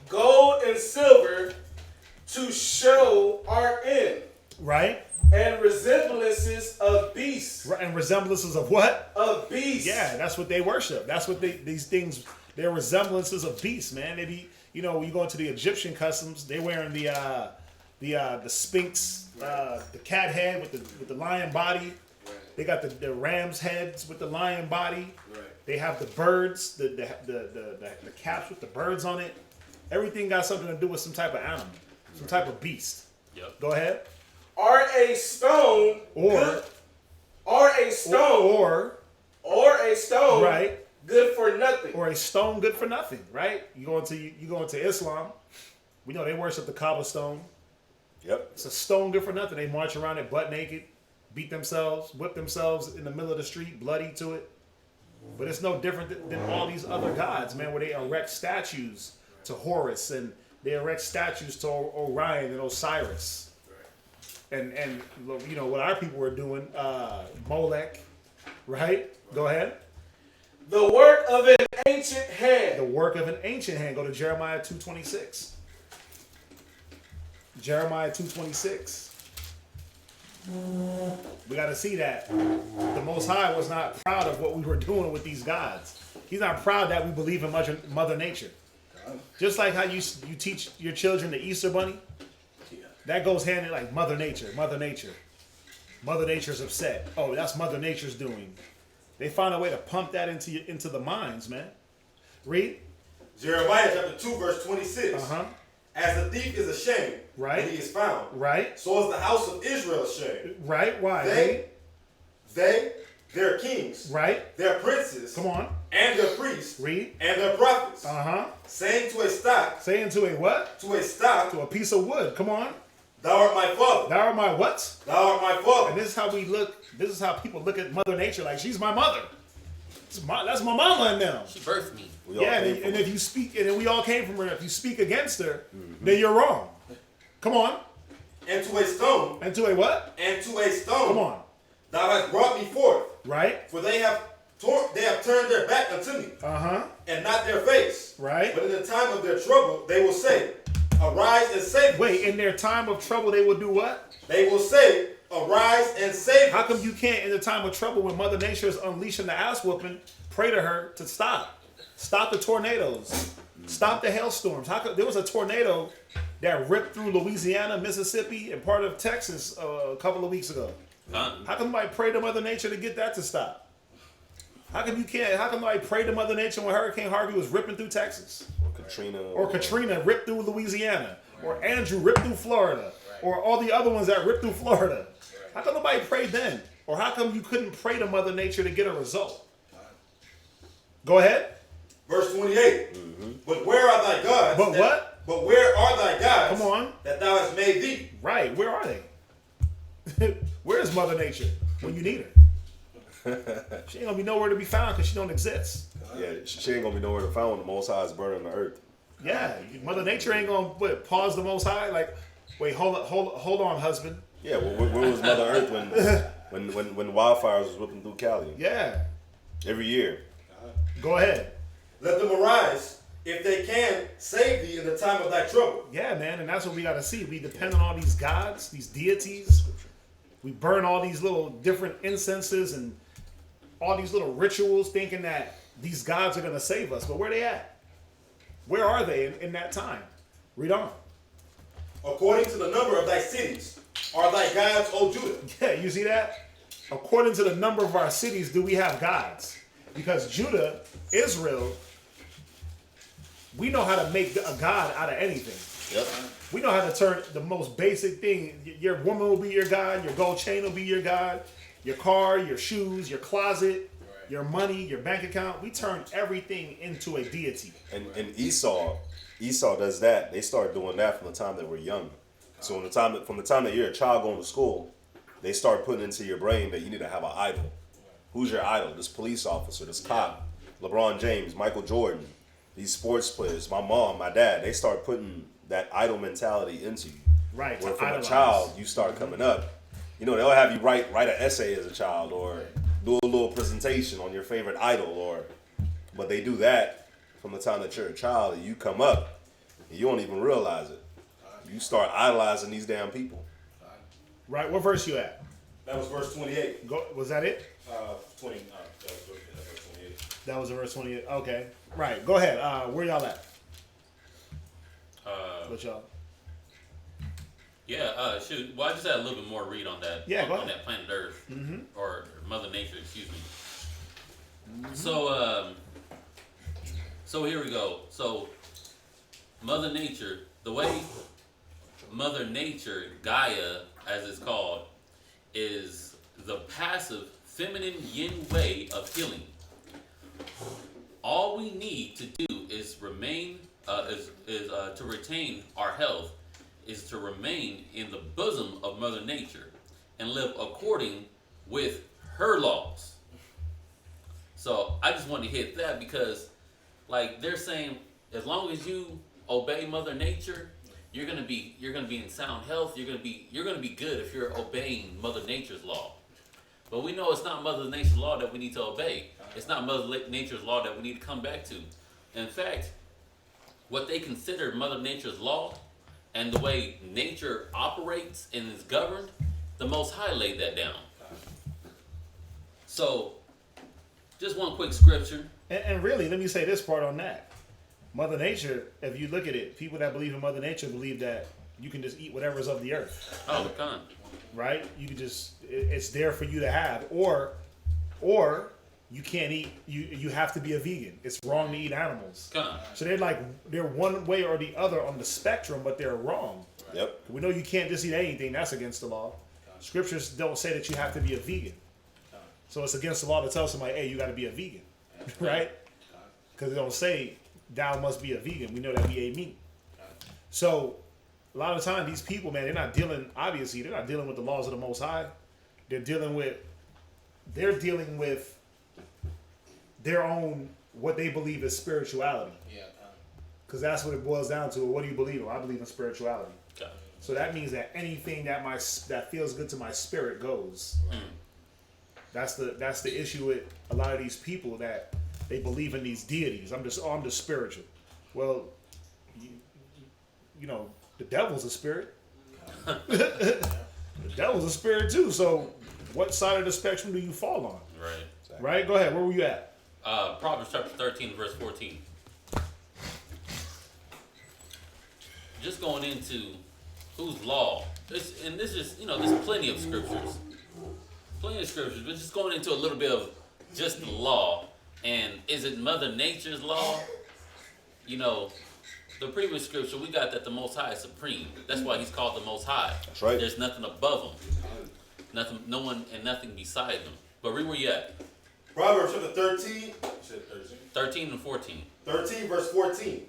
Gold and silver to show our end. Right. And resemblances of beasts. Right. And resemblances of what? Of beasts. Yeah, that's what they worship. That's what these things. They're resemblances of beasts, man. They be, you know, when you go into the Egyptian customs, they wearing the Sphinx, the cat head with the lion body. Right. They got the ram's heads with the lion body. Right. They have the birds, the caps with the birds on it. Everything got something to do with some type of animal, some type of beast. Yep. Go ahead. Are a stone Or a stone right. good for nothing. Or a stone good for nothing, right? You go into Islam, we know they worship the cobblestone. Yep. It's a stone good for nothing. They march around it butt naked, beat themselves, whip themselves in the middle of the street, bloody to it. But it's no different than all these other gods, man, where they erect statues to Horus and they erect statues to Orion and Osiris. And you know what our people were doing, Molech, right? Go ahead. The work of an ancient hand. The work of an ancient hand. Go to Jeremiah 2:26. Jeremiah 2:26. We got to see that the Most High was not proud of what we were doing with these gods. He's not proud that we believe in Mother Nature. Just like how you teach your children the Easter Bunny. That goes hand in like Mother Nature. Mother Nature's upset. Oh, that's Mother Nature's doing. They found a way to pump that into the minds, man. Read. Jeremiah chapter 2, verse 26. As a thief is ashamed Right. when he is found, Right. so is the house of Israel ashamed. Right. Why? Their kings, Right. their princes, Come on. and their priests, Read. and their prophets, saying to a stock, Saying to a what? to a stock, To a piece of wood. Come on. thou art my father, Thou art my what? thou art my father. And this is how we look. This is how people look at Mother Nature. Like she's my mother. That's my mama in them. She birthed me. Yeah, and if you speak, and then we all came from her. If you speak against her, then you're wrong. Come on. And to a stone, And to a what? and to a stone, Come on. thou hast brought me forth, Right. for they have turned their back unto me, and not their face. Right. But in the time of their trouble, they will say, arise and save us. Wait, in their time of trouble, they will do what? They will say, arise and save How us. come you can't, in the time of trouble, when Mother Nature is unleashing the ass whooping, pray to her to stop? Stop the tornadoes. Stop the hailstorms. How come there was a tornado that ripped through Louisiana, Mississippi, and part of Texas a couple of weeks ago? How come nobody prayed to Mother Nature to get that to stop? How come you can't? How come nobody prayed to Mother Nature when Hurricane Harvey was ripping through Texas? Or Katrina ripped through Louisiana. Or Andrew ripped through Florida. Or all the other ones that ripped through Florida. How come nobody prayed then? Or how come you couldn't pray to Mother Nature to get a result? Go ahead. Verse 28. But where are thy gods? But what? But where are thy gods? Come on. That thou hast made thee. Right. Where are they? Where is Mother Nature when you need her? She ain't gonna be nowhere to be found because she don't exist. Yeah, she ain't gonna be nowhere to find when the Most High is burning the earth. Yeah, Mother Nature ain't gonna pause the Most High. Like, wait, hold on, husband. Yeah, where was Mother Earth when wildfires was whipping through Cali? Yeah. Every year. Go ahead. Let them arise, if they can, save thee in the time of thy trouble. Yeah, man, and that's what we gotta see. We depend on all these gods, these deities. We burn all these little different incenses and all these little rituals thinking that these gods are gonna save us. But where they at? Where are they in that time? Read on. According to the number of thy cities are thy gods, O Judah. Yeah, you see that? According to the number of our cities, do we have gods? Because Judah, Israel, we know how to make a god out of anything. Yep. We know how to turn the most basic thing. Your woman will be your god. Your gold chain will be your god. Your car, your shoes, your closet, your money, your bank account. We turn everything into a deity. And Esau does that. They start doing that from the time that we're young. So from the time that you're a child going to school, they start putting into your brain that you need to have an idol. Who's your idol? This police officer, this cop, LeBron James, Michael Jordan, these sports players, my mom, my dad. They start putting that idol mentality into you. Right. Where from a child, you start coming up. You know, they'll have you write an essay as a child or do a little presentation on your favorite idol, but they do that from the time that you're a child and you come up and you don't even realize it. You start idolizing these damn people. Right. What verse you at? That was verse 28. Was that it? 20. That was verse 28. That was verse 28. Okay. Right. Go ahead. Where y'all at? What y'all? Yeah, shoot. Well, I just had a little bit more read on that. Yeah, go on ahead. that planet Earth. Or Mother Nature, excuse me. So here we go. So Mother Nature, the way Mother Nature, Gaia, as it's called, is the passive feminine yin way of healing. All we need to do is remain, to retain our health, is to remain in the bosom of Mother Nature and live according with her laws. So I just wanted to hit that because, like, they're saying, as long as you obey Mother Nature, you're gonna be in sound health. You're gonna be good if you're obeying Mother Nature's law. But we know it's not Mother Nature's law that we need to obey. It's not Mother Nature's law that we need to come back to. In fact, what they consider Mother Nature's law and the way nature operates and is governed, the Most High laid that down. So, just one quick scripture. And really, let me say this part on that. Mother Nature, if you look at it, people that believe in Mother Nature believe that you can just eat whatever's of the earth. Oh, come on. Right? You can just, it's there for you to have. Or you can't eat, you have to be a vegan. It's wrong to eat animals. Come on. So they're one way or the other on the spectrum, but they're wrong. Yep. We know you can't just eat anything. That's against the law. Scriptures don't say that you have to be a vegan. So it's against the law to tell somebody, hey, you got to be a vegan. Right? Because it don't say, thou must be a vegan. We know that we ate meat. So a lot of the time, these people, man, they're not dealing with the laws of the Most High. They're dealing with their own, what they believe is spirituality. Yeah. Because that's what it boils down to. What do you believe in? I believe in spirituality. Okay. So that means that anything that feels good to my spirit goes. Right. That's the issue with a lot of these people, that they believe in these deities. I'm just spiritual. Well, you know, the devil's a spirit. The devil's a spirit too. So what side of the spectrum do you fall on? Right. Exactly. Right? Go ahead. Where were you at? Proverbs chapter 13, verse 14. just going into whose law. And this is, there's plenty of scriptures. But just going into a little bit of just the law. And is it Mother Nature's law? The previous scripture, we got that the Most High is supreme. That's why he's called the Most High. That's right. There's nothing above him. Nothing, no one, and nothing beside him. But read where you at. Proverbs chapter 13. 13 and 14. 13 verse 14.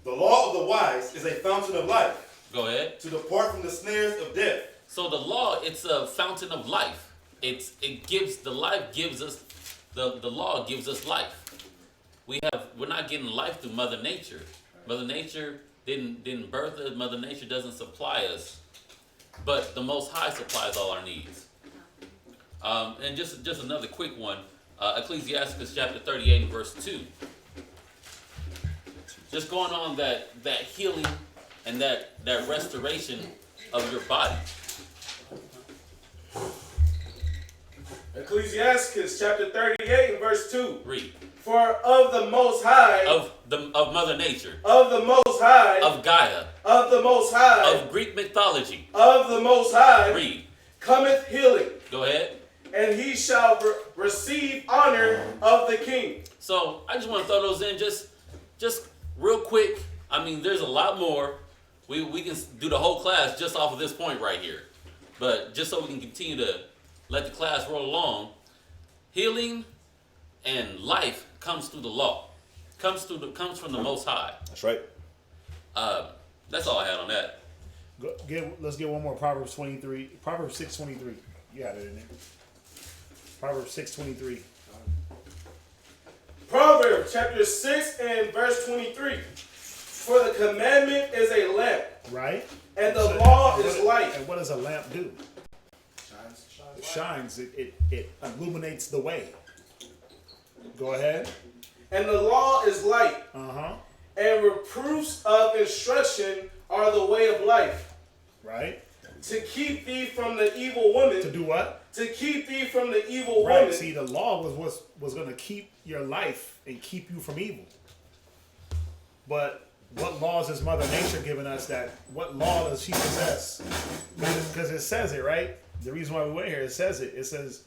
The law of the wise is a fountain of life, Go ahead. to depart from the snares of death. So the law, it's a fountain of life. It gives the life gives us the law gives us life. We're not getting life through Mother Nature. Mother Nature didn't birth us. Mother Nature doesn't supply us, but the Most High supplies all our needs. And just another quick one, Ecclesiasticus chapter 38 and verse 2. Just going on that healing and that restoration of your body. Ecclesiasticus chapter 38 and verse 2. Read. For of the Most High, of Mother Nature, of the Most High, of Gaia, of the Most High, of Greek mythology. of the Most High, Read. cometh healing, Go ahead. and he shall receive honor of the king. So I just want to throw those in just real quick. I mean, there's a lot more. We can do the whole class just off of this point right here. But just so we can continue to let the class roll along, healing and life comes through the law. Comes from the Most High. That's right. That's all I had on that. Let's get one more. Proverbs 23. Proverbs 6:23. You got it in there. Proverbs 6:23. Proverbs chapter 6 and verse 23. For the commandment is a lamp, Right? and the law is light. And what does a lamp do? It shines. It illuminates the way. Go ahead. And the law is light. And reproofs of instruction are the way of life. Right? To keep thee from the evil woman. To do what? To keep thee from the evil Right. woman. See, the law was going to keep your life and keep you from evil. But what laws is Mother Nature giving us? What law does she possess? Because it says it, right? The reason why we went here, it says it. It says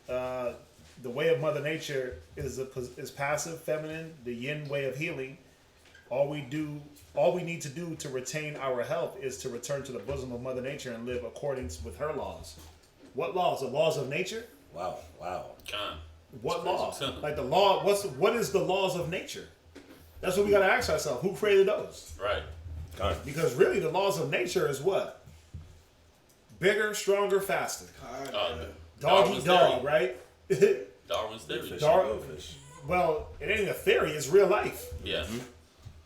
the way of Mother Nature is passive, feminine, the yin way of healing. All we need to do to retain our health is to return to the bosom of Mother Nature and live according with her laws. What laws? The laws of nature? Wow. What laws? Like the law, what is the laws of nature? That's what we got to ask ourselves. Who created those? Right. Because really the laws of nature is what? Bigger, stronger, faster. Dog eat dog, right? Darwin's theory. Well, it ain't a theory. It's real life. Yeah.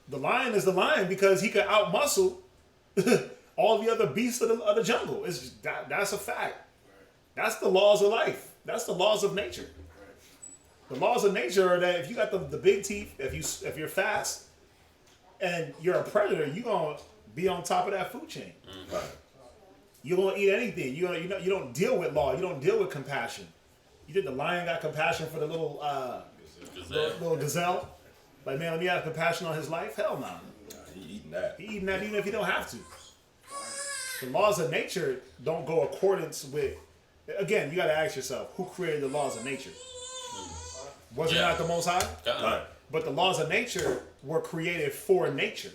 The lion is the lion because he can outmuscle all the other beasts of the jungle. That's a fact. That's the laws of life. That's the laws of nature. The laws of nature are that if you got the big teeth, if you're fast, and you're a predator, you're gonna be on top of that food chain. Mm-hmm. You're gonna eat anything. You don't deal with law. You don't deal with compassion. You think the lion got compassion for the little gazelle? Like, man, let me have compassion on his life? Hell no. He eating that. He eating that even if he don't have to. The laws of nature don't go accordance with. Again, you got to ask yourself, who created the laws of nature? Was it not the Most High? But the laws of nature were created for nature.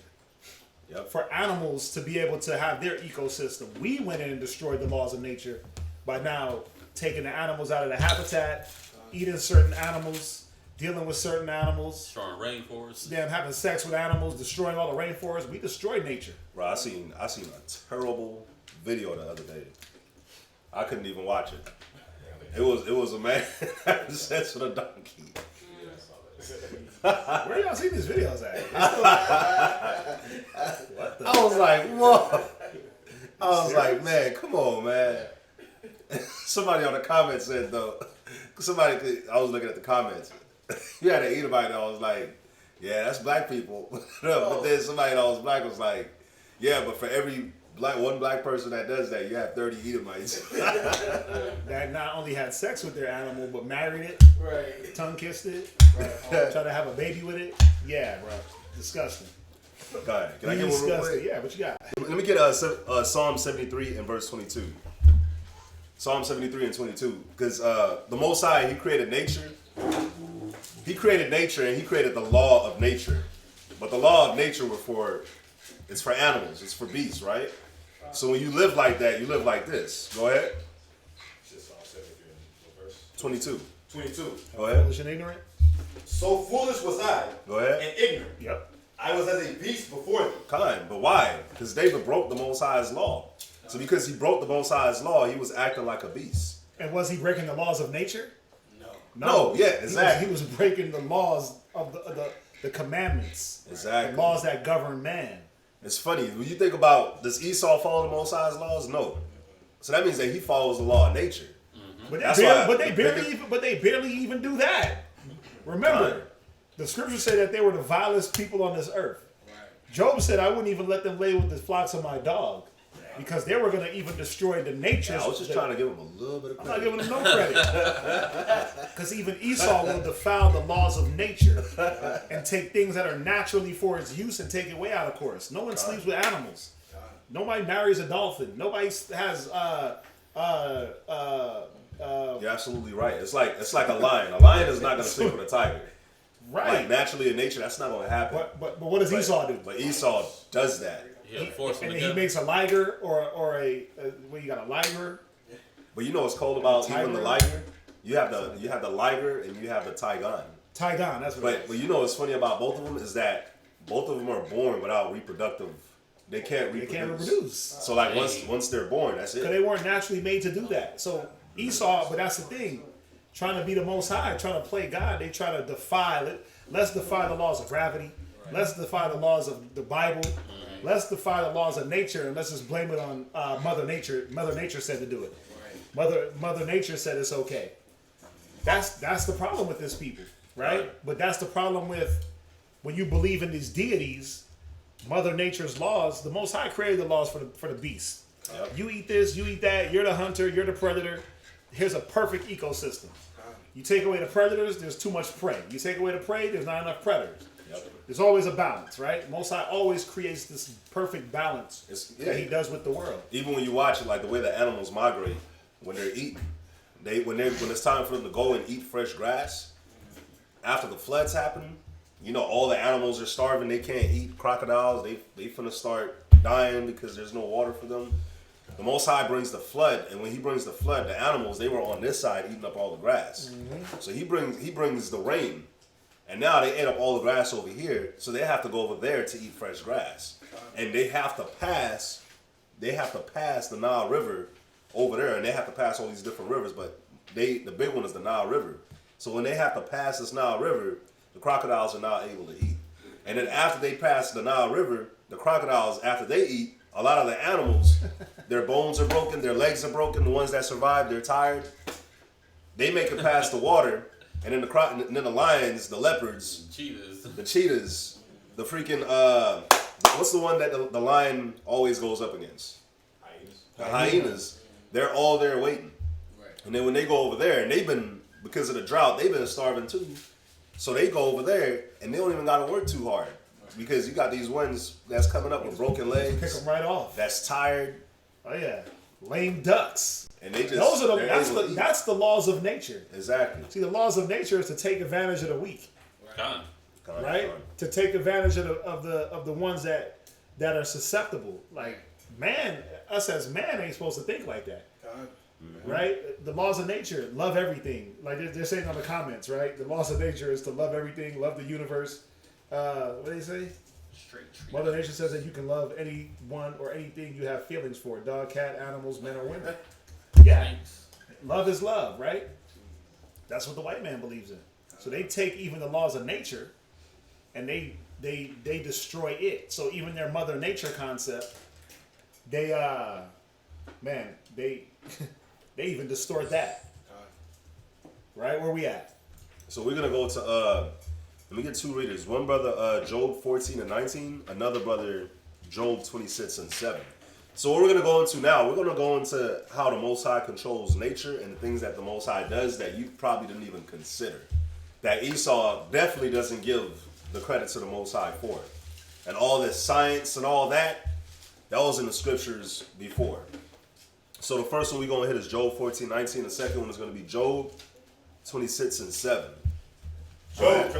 Yep. For animals to be able to have their ecosystem. We went in and destroyed the laws of nature by now taking the animals out of the habitat, eating certain animals, dealing with certain animals. Destroying rainforests. Damn, having sex with animals, destroying all the rainforests. We destroyed nature. Bro, I seen a terrible video the other day. I couldn't even watch it. It was a man having sex with a donkey. Where y'all see these videos at? What the? I was like, whoa. I was like, man, come on, man. Somebody on the comments said, though, I was looking at the comments. You had an Edomite that was like, yeah, that's black people. But then somebody that was black was like, yeah, but for every one black person that does that, you have 30 Edomites. That not only had sex with their animal, but married it, Right. tongue kissed it, tried to have a baby with it. Yeah, bro. Disgusting. Go ahead. Can I get one real quick? Yeah, what you got? Let me get Psalm 73 and verse 22. Psalm 73 and 22. Because the Most High, He created nature. He created nature and He created the law of nature. But the law of nature it's for animals. It's for beasts, right? So when you live like that, you live like this. Go ahead. 22. 22. Go ahead. Foolish and ignorant. So foolish was I. Go ahead. And ignorant. Yep. I was as a beast before thee. Kind, but why? Because David broke the Most High's law. So because he broke the Most High's law, he was acting like a beast. And was he breaking the laws of nature? No, yeah, exactly. He was breaking the laws of the commandments. Exactly. The laws that govern man. It's funny when you think about, does Esau follow the Most High's laws? No. So that means that he follows the law of nature. But That's they barely even do that. Remember, the scriptures say that they were the vilest people on this earth. Job said, I wouldn't even let them lay with the flocks of my dog. Because they were going to even destroy the nature. Yeah, I was just trying to give him a little bit of credit. I'm not giving him no credit. Because even Esau will defile the laws of nature and take things that are naturally for its use and take it way out of course. No one sleeps with animals. Nobody marries a dolphin. Nobody has You're absolutely right. It's like a lion. A lion is not going to sleep with a tiger. Right. Like naturally in nature, that's not going to happen. But what does Esau do? But Esau does that. And he makes a liger or you got a liger. But you know what's cool about even the liger? You have the liger and you have the tigon. Tigon, that's what it is. But you know what's funny about both of them is that both of them are born without reproductive. They can't reproduce. So like once they're born, that's it. Because they weren't naturally made to do that. So Esau, but that's the thing, trying to be the Most High, trying to play God, they try to defy it. Let's defy the laws of gravity. Let's defy the laws of the Bible. Let's defy the laws of nature and let's just blame it on Mother Nature. Mother Nature said to do it. Mother Nature said it's okay. That's the problem with this people, right? But that's the problem with when you believe in these deities, Mother Nature's laws. The Most High created the laws for the beast. Yep. You eat this, you eat that. You're the hunter, you're the predator. Here's a perfect ecosystem. You take away the predators, there's too much prey. You take away the prey, there's not enough predators. Yep. There's always a balance, right? Most High always creates this perfect balance that He does with the world. Even when you watch it, like the way the animals migrate when they're eating, when it's time for them to go and eat fresh grass, after the floods happen, you know all the animals are starving. They can't eat. Crocodiles, they finna start dying because there's no water for them. The Most High brings the flood, and when He brings the flood, the animals, they were on this side eating up all the grass. Mm-hmm. So He brings the rain. And now they ate up all the grass over here, so they have to go over there to eat fresh grass. And they have to pass the Nile River over there, and they have to pass all these different rivers, but the big one is the Nile River. So when they have to pass this Nile River, the crocodiles are not able to eat. And then after they pass the Nile River, the crocodiles, after they eat, a lot of the animals, their bones are broken, their legs are broken, the ones that survive, they're tired. They make it past the water. And then the lions, the leopards, the cheetahs, the freaking what's the one that the lion always goes up against? The hyenas. They're all there waiting. Right. And then when they go over there, and because of the drought, they've been starving too. So they go over there and they don't even got to work too hard because you got these ones that's coming up with broken legs. Pick them right off. That's tired. Oh yeah, lame ducks. And they just that's the laws of nature. Exactly. See, the laws of nature is to take advantage of the weak. Right? To take advantage of the ones that are susceptible. Like us as man ain't supposed to think like that. Mm-hmm. Right? The laws of nature, love everything. Like they're saying on the comments, right? The laws of nature is to love everything, love the universe. What do they say? Mother Nature says that you can love anyone or anything you have feelings for. Dog, cat, animals, men, or women. Yeah. Love is love, right? That's what the white man believes in. So they take even the laws of nature and they destroy it. So even their Mother Nature concept, they even distort that. Right? Where we at? So we're gonna go to let me get two readers. One brother, Job 14 and 19. Another brother, Job 26 and 7. So what we're going to go into now, we're going to go into how the Most High controls nature and the things that the Most High does that you probably didn't even consider. That Esau definitely doesn't give the credit to the Most High for it. and all this science and all that was in the scriptures before. So the first one we're going to hit is Job 14:19. The second one is going to be Job 26:7. Job.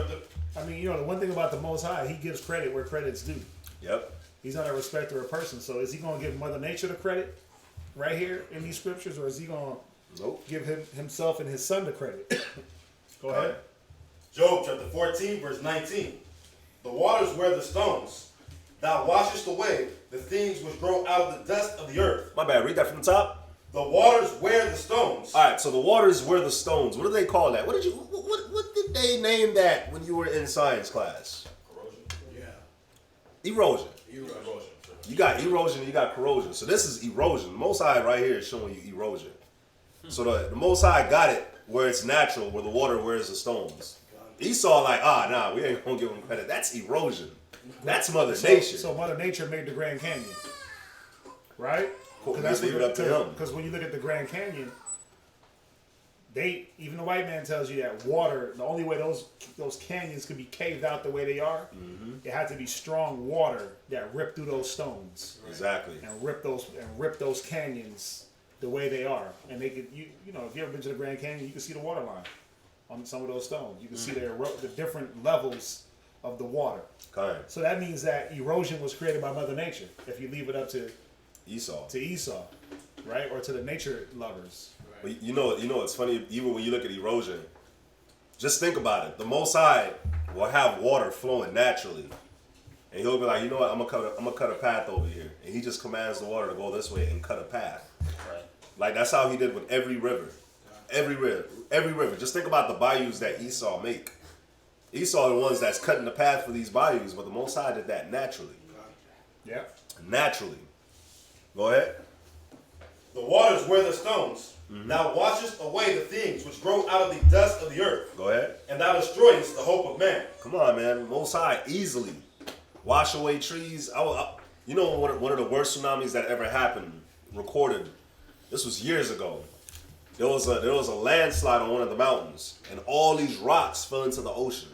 I mean, the one thing about the Most High, he gives credit where credit's due. Yep. He's not a respecter of person. So is he going to give Mother Nature the credit right here in these scriptures, or is he going to give himself and his son the credit? Go ahead. Job chapter 14, verse 19. The waters wear the stones. Thou washest away the things which grow out of the dust of the earth. My bad. Read that from the top. The waters wear the stones. All right. So the waters wear the stones. What do they call that? What did they name that when you were in science class? Corrosion. Yeah. Erosion. Erosion. You got erosion and you got corrosion. So this is erosion. The Most High right here is showing you erosion. So the Most High got it where it's natural, where the water wears the stones. Esau like, nah, we ain't gonna give him credit. That's erosion. That's Mother Nature. So Mother Nature made the Grand Canyon, right? Let's leave it up to him. Because when you look at the Grand Canyon, even the white man tells you that water, the only way those canyons could be caved out the way they are, it had to be strong water that ripped through those stones. Exactly. And rip those canyons the way they are. And they could, if you ever been to the Grand Canyon, you can see the water line on some of those stones. You can see the different levels of the water. Correct. So that means that erosion was created by Mother Nature. If you leave it up to Esau, right, or to the nature lovers. But you know, it's funny. Even when you look at erosion, just think about it. The Most High will have water flowing naturally, and he'll be like, you know what? I'm gonna cut a path over here, and he just commands the water to go this way and cut a path. Right. Like that's how he did with every river. Every river. Just think about the bayous that Esau make. Esau are the ones that's cutting the path for these bayous, but the Most High did that naturally. Yeah. Naturally. Go ahead. The waters wear the stones. Thou washest away the things which grow out of the dust of the earth. Go ahead. And thou destroyest the hope of man. Come on, man. Most High easily wash away trees. One of the worst tsunamis that ever happened, recorded. This was years ago. There was a landslide on one of the mountains, and all these rocks fell into the ocean.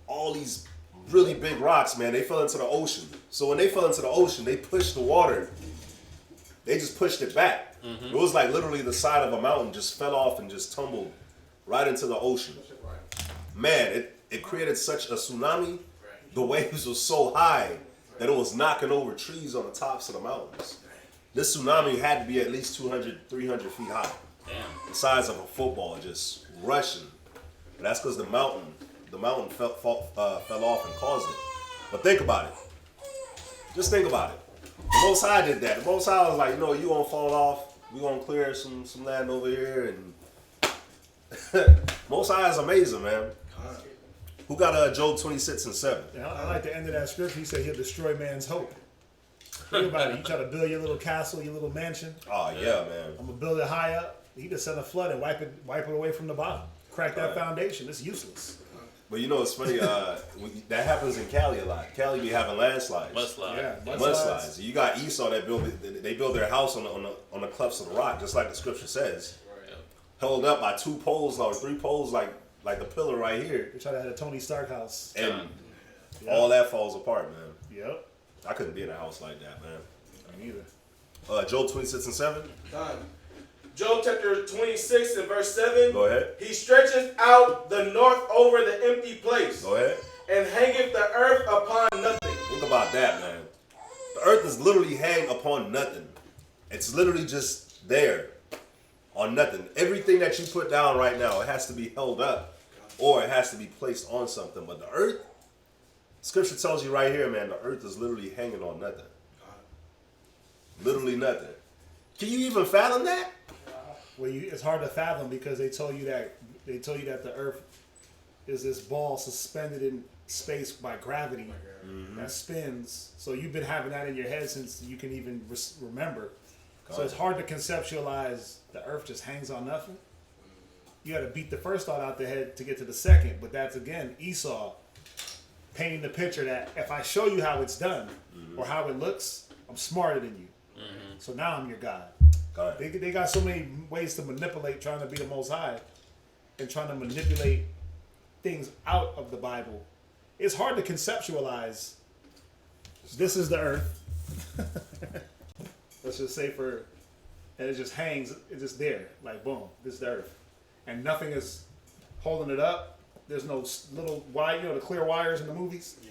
All these really big rocks, man, they fell into the ocean. So when they fell into the ocean, they pushed the water. They just pushed it back. It was like literally the side of a mountain just fell off and just tumbled right into the ocean. Man, it created such a tsunami. The waves were so high that it was knocking over trees on the tops of the mountains. This tsunami had to be at least 200, 300 feet high. Damn. The size of a football, just rushing. And that's because the mountain fell off and caused it. But think about it. Just think about it. The Most High did that. The Most High was like, you gonna fall off. We gonna clear some land over here, and Most High is amazing, man. Who got Job 26:7? Yeah, I like the end of that scripture. He said he'll destroy man's hope. Think about it. You try to build your little castle, your little mansion. Oh yeah, man. I'm gonna build it high up. He just send a flood and wipe it away from the bottom. Crack that foundation. It's useless. But it's funny. That happens in Cali a lot. Cali be having landslides. Mudslide. Yeah, Mudslides. You got Esau that build their house on the cliffs of the rock, just like the scripture says. Right. Held up by 2 poles or 3 poles, like the pillar right here, They try to have a Tony Stark house. and all that falls apart, man. Yep. I couldn't be in a house like that, man. Me neither. Job 26:7. Time. Job chapter 26 and verse 7. Go ahead. He stretcheth out the north over the empty place, Go ahead. and hangeth the earth upon nothing. Think about that, man. The earth is literally hang upon nothing. It's literally just there on nothing. Everything that you put down right now, it has to be held up or it has to be placed on something. But the earth, scripture tells you right here, man, the earth is literally hanging on nothing. Literally nothing. Can you even fathom that? Well, it's hard to fathom because they told you that the Earth is this ball suspended in space by gravity that spins. So you've been having that in your head since you can even remember. So it's hard to conceptualize the Earth just hangs on nothing. You got to beat the first thought out the head to get to the second. But that's again Esau painting the picture that if I show you how it's done or how it looks, I'm smarter than you. So now I'm your God. They got so many ways to manipulate, trying to be the Most High, and trying to manipulate things out of the Bible. It's hard to conceptualize this is the earth. Let's just say and it just hangs, it's just there, like boom, this is the earth. And nothing is holding it up. There's no little wire, the clear wires in the movies? Yeah.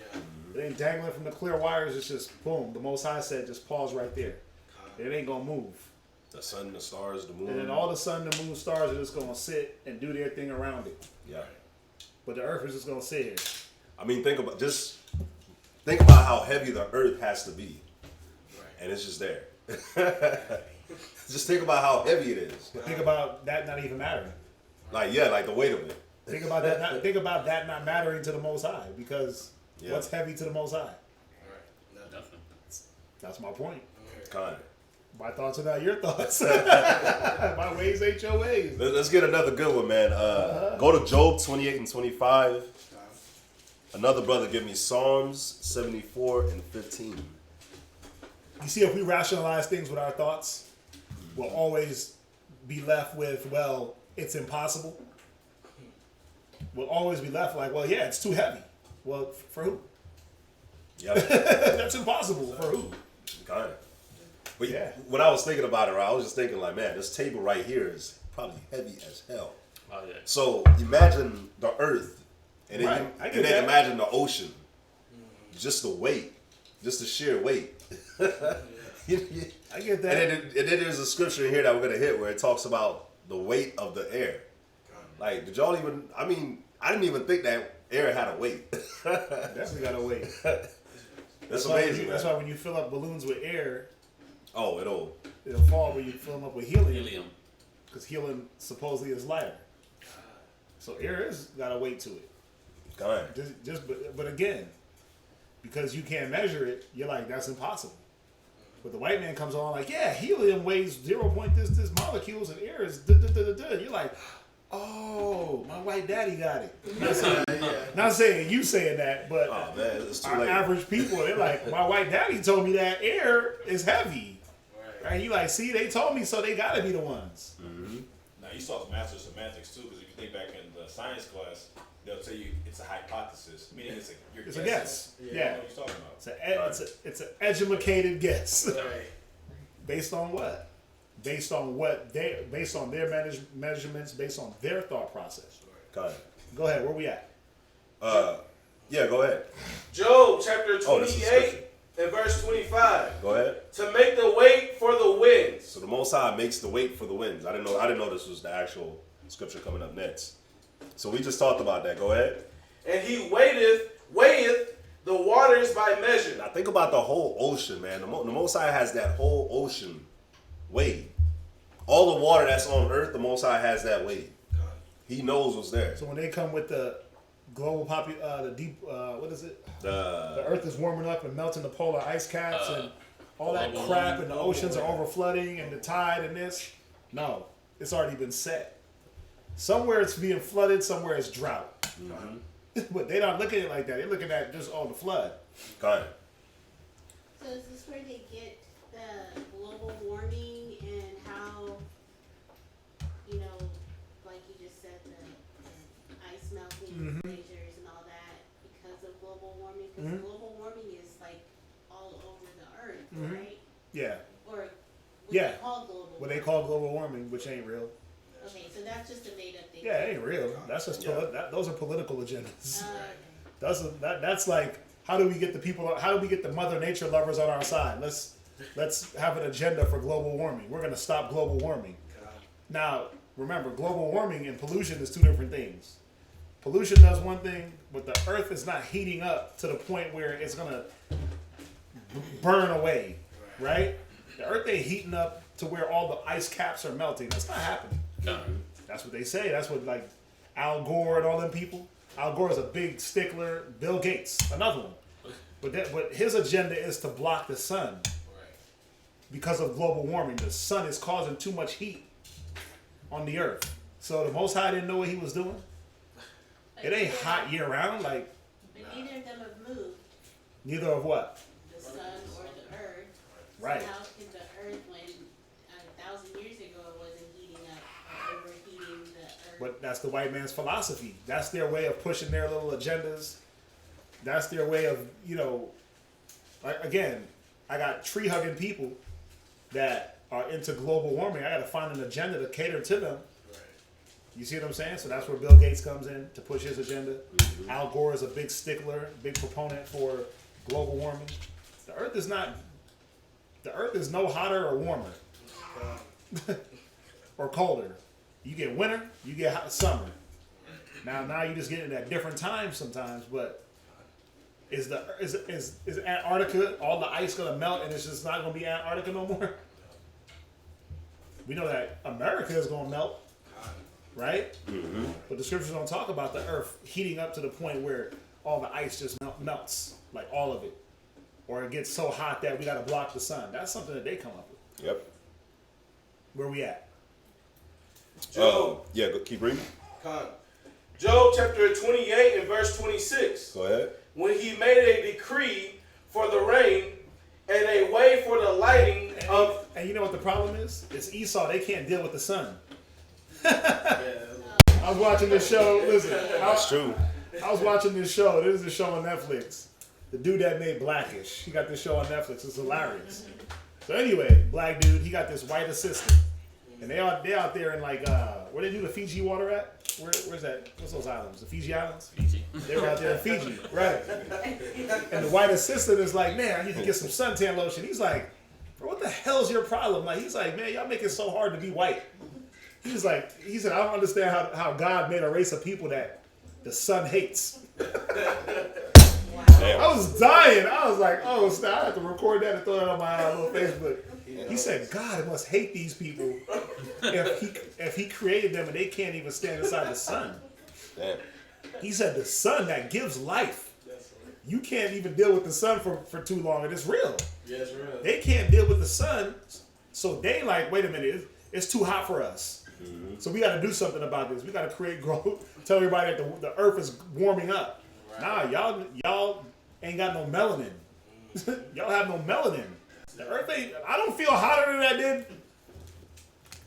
It ain't dangling from the clear wires, it's just boom. The Most High said just pause right there. It ain't gonna move. The sun, the stars, the moon. And then all the sun, the moon, stars are just gonna sit and do their thing around it. Yeah. But the earth is just gonna sit here. I mean, think about how heavy the earth has to be, and it's just there. Just think about how heavy it is. Think about that not even mattering. Like the weight of it. Think about that. Think about that not mattering to the Most High, because what's heavy to the Most High? Nothing. That's my point. Kind of. My thoughts are not your thoughts. My ways ain't your ways. Let's get another good one, man. Go to Job 28 and 25. Another brother give me Psalms 74 and 15. You see, if we rationalize things with our thoughts, we'll always be left with, well, it's impossible. We'll always be left like, well, yeah, it's too heavy. Well, for who? Yeah. That's impossible. For who? Kind of. But when I was thinking about it, I was just thinking like, man, this table right here is probably heavy as hell. Oh yeah. So imagine the earth, and then, imagine the ocean. Just the weight, just the sheer weight. I get that. And then there's a scripture here that we're gonna hit where it talks about the weight of the air. Like, did y'all even? I mean, I didn't even think that air had a weight. Definitely got to wait. That's amazing. That's why when you fill up balloons with air, it'll fall when you fill them up with helium. Because helium supposedly is lighter. So air is got a weight to it. But again, because you can't measure it, you're like, that's impossible. But the white man comes on like, yeah, helium weighs 0. This molecules and air is You're like, oh, my white daddy got it. Not saying you saying that, but it's too our late. average people, they're like, my white daddy told me that air is heavy. Right? You like, see, they told me, so they gotta be the ones. Mm-hmm. Now you saw master semantics too, because if you think back in the science class, they'll tell you it's a hypothesis, meaning it's a guess. You Yeah. know what you're talking about. It's an educated guess. Right. Based on what? Based on their measurements, based on their thought process. Got it. Go ahead. Where we at? Yeah, go ahead. Job chapter this is 28 scripture. and verse 25. Go ahead. To make the weight for the winds. So the Most High makes the weight for the winds. I didn't know this was the actual scripture coming up next. So we just talked about that. Go ahead. And he weigheth the waters by measure. Now think about the whole ocean, man. The Most High has that whole ocean weighed. All the water that's on earth, the Most High has that weighed. He knows what's there. So when they come with the global the deep, what is it? The Earth is warming up and melting the polar ice caps and all that crap, and the oceans are overflooding and the tide and this. No, it's already been set. Somewhere it's being flooded, somewhere it's drought. Mm-hmm. But they're not looking at it like that. They're looking at just the flood. Kind of. So is this where they get the global warming and how, like you just said, the ice melting, glaciers and all that because of global warming? Because global warming is like all over the earth, right? Yeah. Or what Yeah. they call global What they warming. call global warming, which ain't real. Okay, so that's just a made up thing. Yeah, it ain't real. That's just those are political agendas. Okay. That's like, how do we get the Mother Nature lovers on our side? Let's have an agenda for global warming. We're gonna stop global warming. Now, remember, global warming and pollution is two different things. Pollution does one thing, but the earth is not heating up to the point where it's gonna burn away, right? The earth ain't heating up to where all the ice caps are melting. That's not happening. That's what they say. That's what, like, Al Gore and all them people. Al Gore is a big stickler. Bill Gates, another one. But his agenda is to block the sun because of global warming. The sun is causing too much heat on the earth. So the Most High didn't know what he was doing. It ain't hot year round. Like, But neither of them have moved. neither of what? The sun or the earth. Right. So how can the earth, when 1,000 years ago it wasn't heating up or overheating the earth? But that's the white man's philosophy. That's their way of pushing their little agendas. That's their way of, again, I got tree hugging people that are into global warming. I got to find an agenda to cater to them. You see what I'm saying? So that's where Bill Gates comes in to push his agenda. Al Gore is a big stickler, big proponent for global warming. The Earth is no hotter or warmer or colder. You get winter, you get hot summer. Now you just get it at different times sometimes. But is Antarctica, all the ice gonna melt and it's just not gonna be Antarctica no more? We know that America is gonna melt. Right? Mm-hmm. But the scriptures don't talk about the earth heating up to the point where all the ice just melts, like all of it. Or it gets so hot that we got to block the sun. That's something that they come up with. Yep. Where we at? Job. Keep reading. Job chapter 28 and verse 26. Go ahead. When he made a decree for the rain and a way for the lighting of... And you know what the problem is? It's Esau. They can't deal with the sun. I was watching this show. Listen, That's true. I was watching this show. This is a show on Netflix. The dude that made Blackish. He got this show on Netflix. It's hilarious. So anyway, black dude. He got this white assistant, and they out there in like where they do the Fiji water at? Where's that? What's those islands? The Fiji Islands? Fiji. They were out there in Fiji, right? And the white assistant is like, man, I need to get some suntan lotion. He's like, bro, what the hell's your problem? Like, he's like, man, y'all make it so hard to be white. He said, I don't understand how God made a race of people that the sun hates. Damn. I was dying. I was like, oh, snap. I have to record that and throw that on my little Facebook. He said, God must hate these people if he created them and they can't even stand inside the sun. Damn. He said, the sun that gives life. You can't even deal with the sun for too long, and it's real. Yeah, it's real. They can't deal with the sun, so they like, wait a minute, it's too hot for us. Mm-hmm. So we got to do something about this. We got to create growth. Tell everybody that the earth is warming up. Right. Nah, y'all ain't got no melanin. Y'all have no melanin. The earth ain't. I don't feel hotter than I did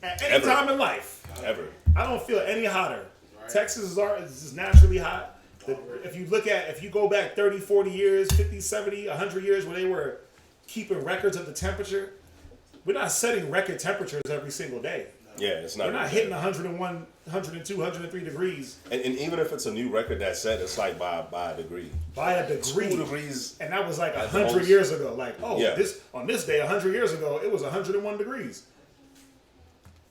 at any time in life. Ever. I don't feel any hotter. Right. Texas is just naturally hot. If you go back 30, 40 years, 50, 70, 100 years where they were keeping records of the temperature, we're not setting record temperatures every single day. Yeah, it's not. We're not hitting 101, 102, 103 degrees. And even if it's a new record that's set, it's like by a degree. By a degree. 2 degrees. And that was like 100 years ago. Like, yeah. On this day, 100 years ago, it was 101 degrees.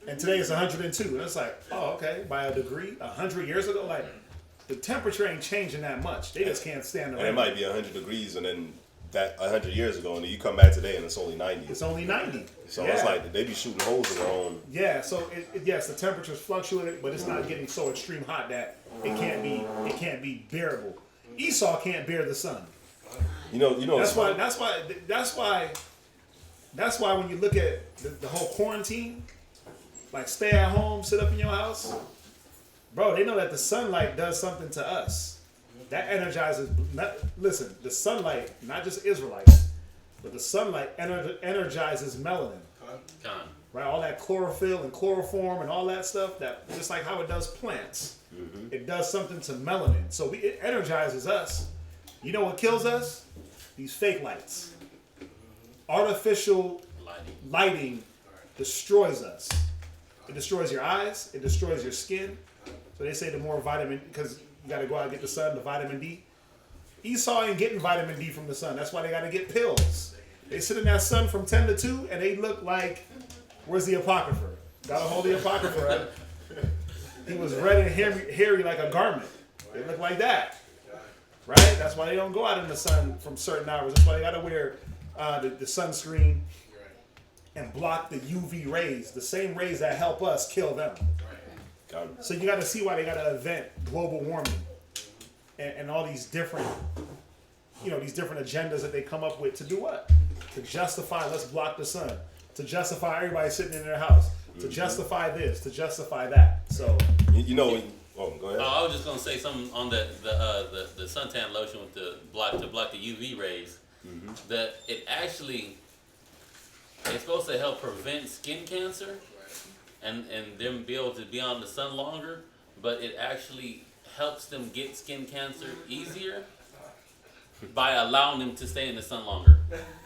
And today it's 102. And it's like, oh, okay, by a degree, 100 years ago, like, the temperature ain't changing that much. They just can't stand the rain. And it might be 100 degrees, and then that 100 years ago, and then you come back today, and it's only 90. It's only 90. So it's like they be shooting holes in their own. Yeah. So yes, the temperature's fluctuating, but it's not getting so extreme hot that it can't be bearable. Esau can't bear the sun. You know. That's why when you look at the whole quarantine, like stay at home, sit up in your house, bro, they know that the sunlight does something to us. That energizes. Listen, the sunlight, not just Israelites, but the sunlight energizes melanin. Right, all that chlorophyll and chloroform and all that stuff. That just like how it does plants, it does something to melanin. So it energizes us. You know what kills us? These fake lights. Artificial lighting destroys us. It destroys your eyes. It destroys your skin. So they say the more vitamin, because you got to go out and get the sun, the vitamin D. Esau ain't getting vitamin D from the sun. That's why they got to get pills. They sit in that sun from 10 to 2, and they look like, where's the Apocrypha? Got to hold the Apocrypha up. He was red and hairy like a garment. They look like that. Right? That's why they don't go out in the sun from certain hours. That's why they got to wear the sunscreen and block the UV rays, the same rays that help us kill them. So you got to see why they got to invent global warming and all these different, these different agendas that they come up with to do what? To justify, let's block the sun. To justify everybody sitting in their house. To justify this. To justify that. So go ahead. I was just gonna say something on the suntan lotion with the block the UV rays. That it actually it's supposed to help prevent skin cancer. And them be able to be on the sun longer, but it actually helps them get skin cancer easier. by allowing them to stay in the sun longer.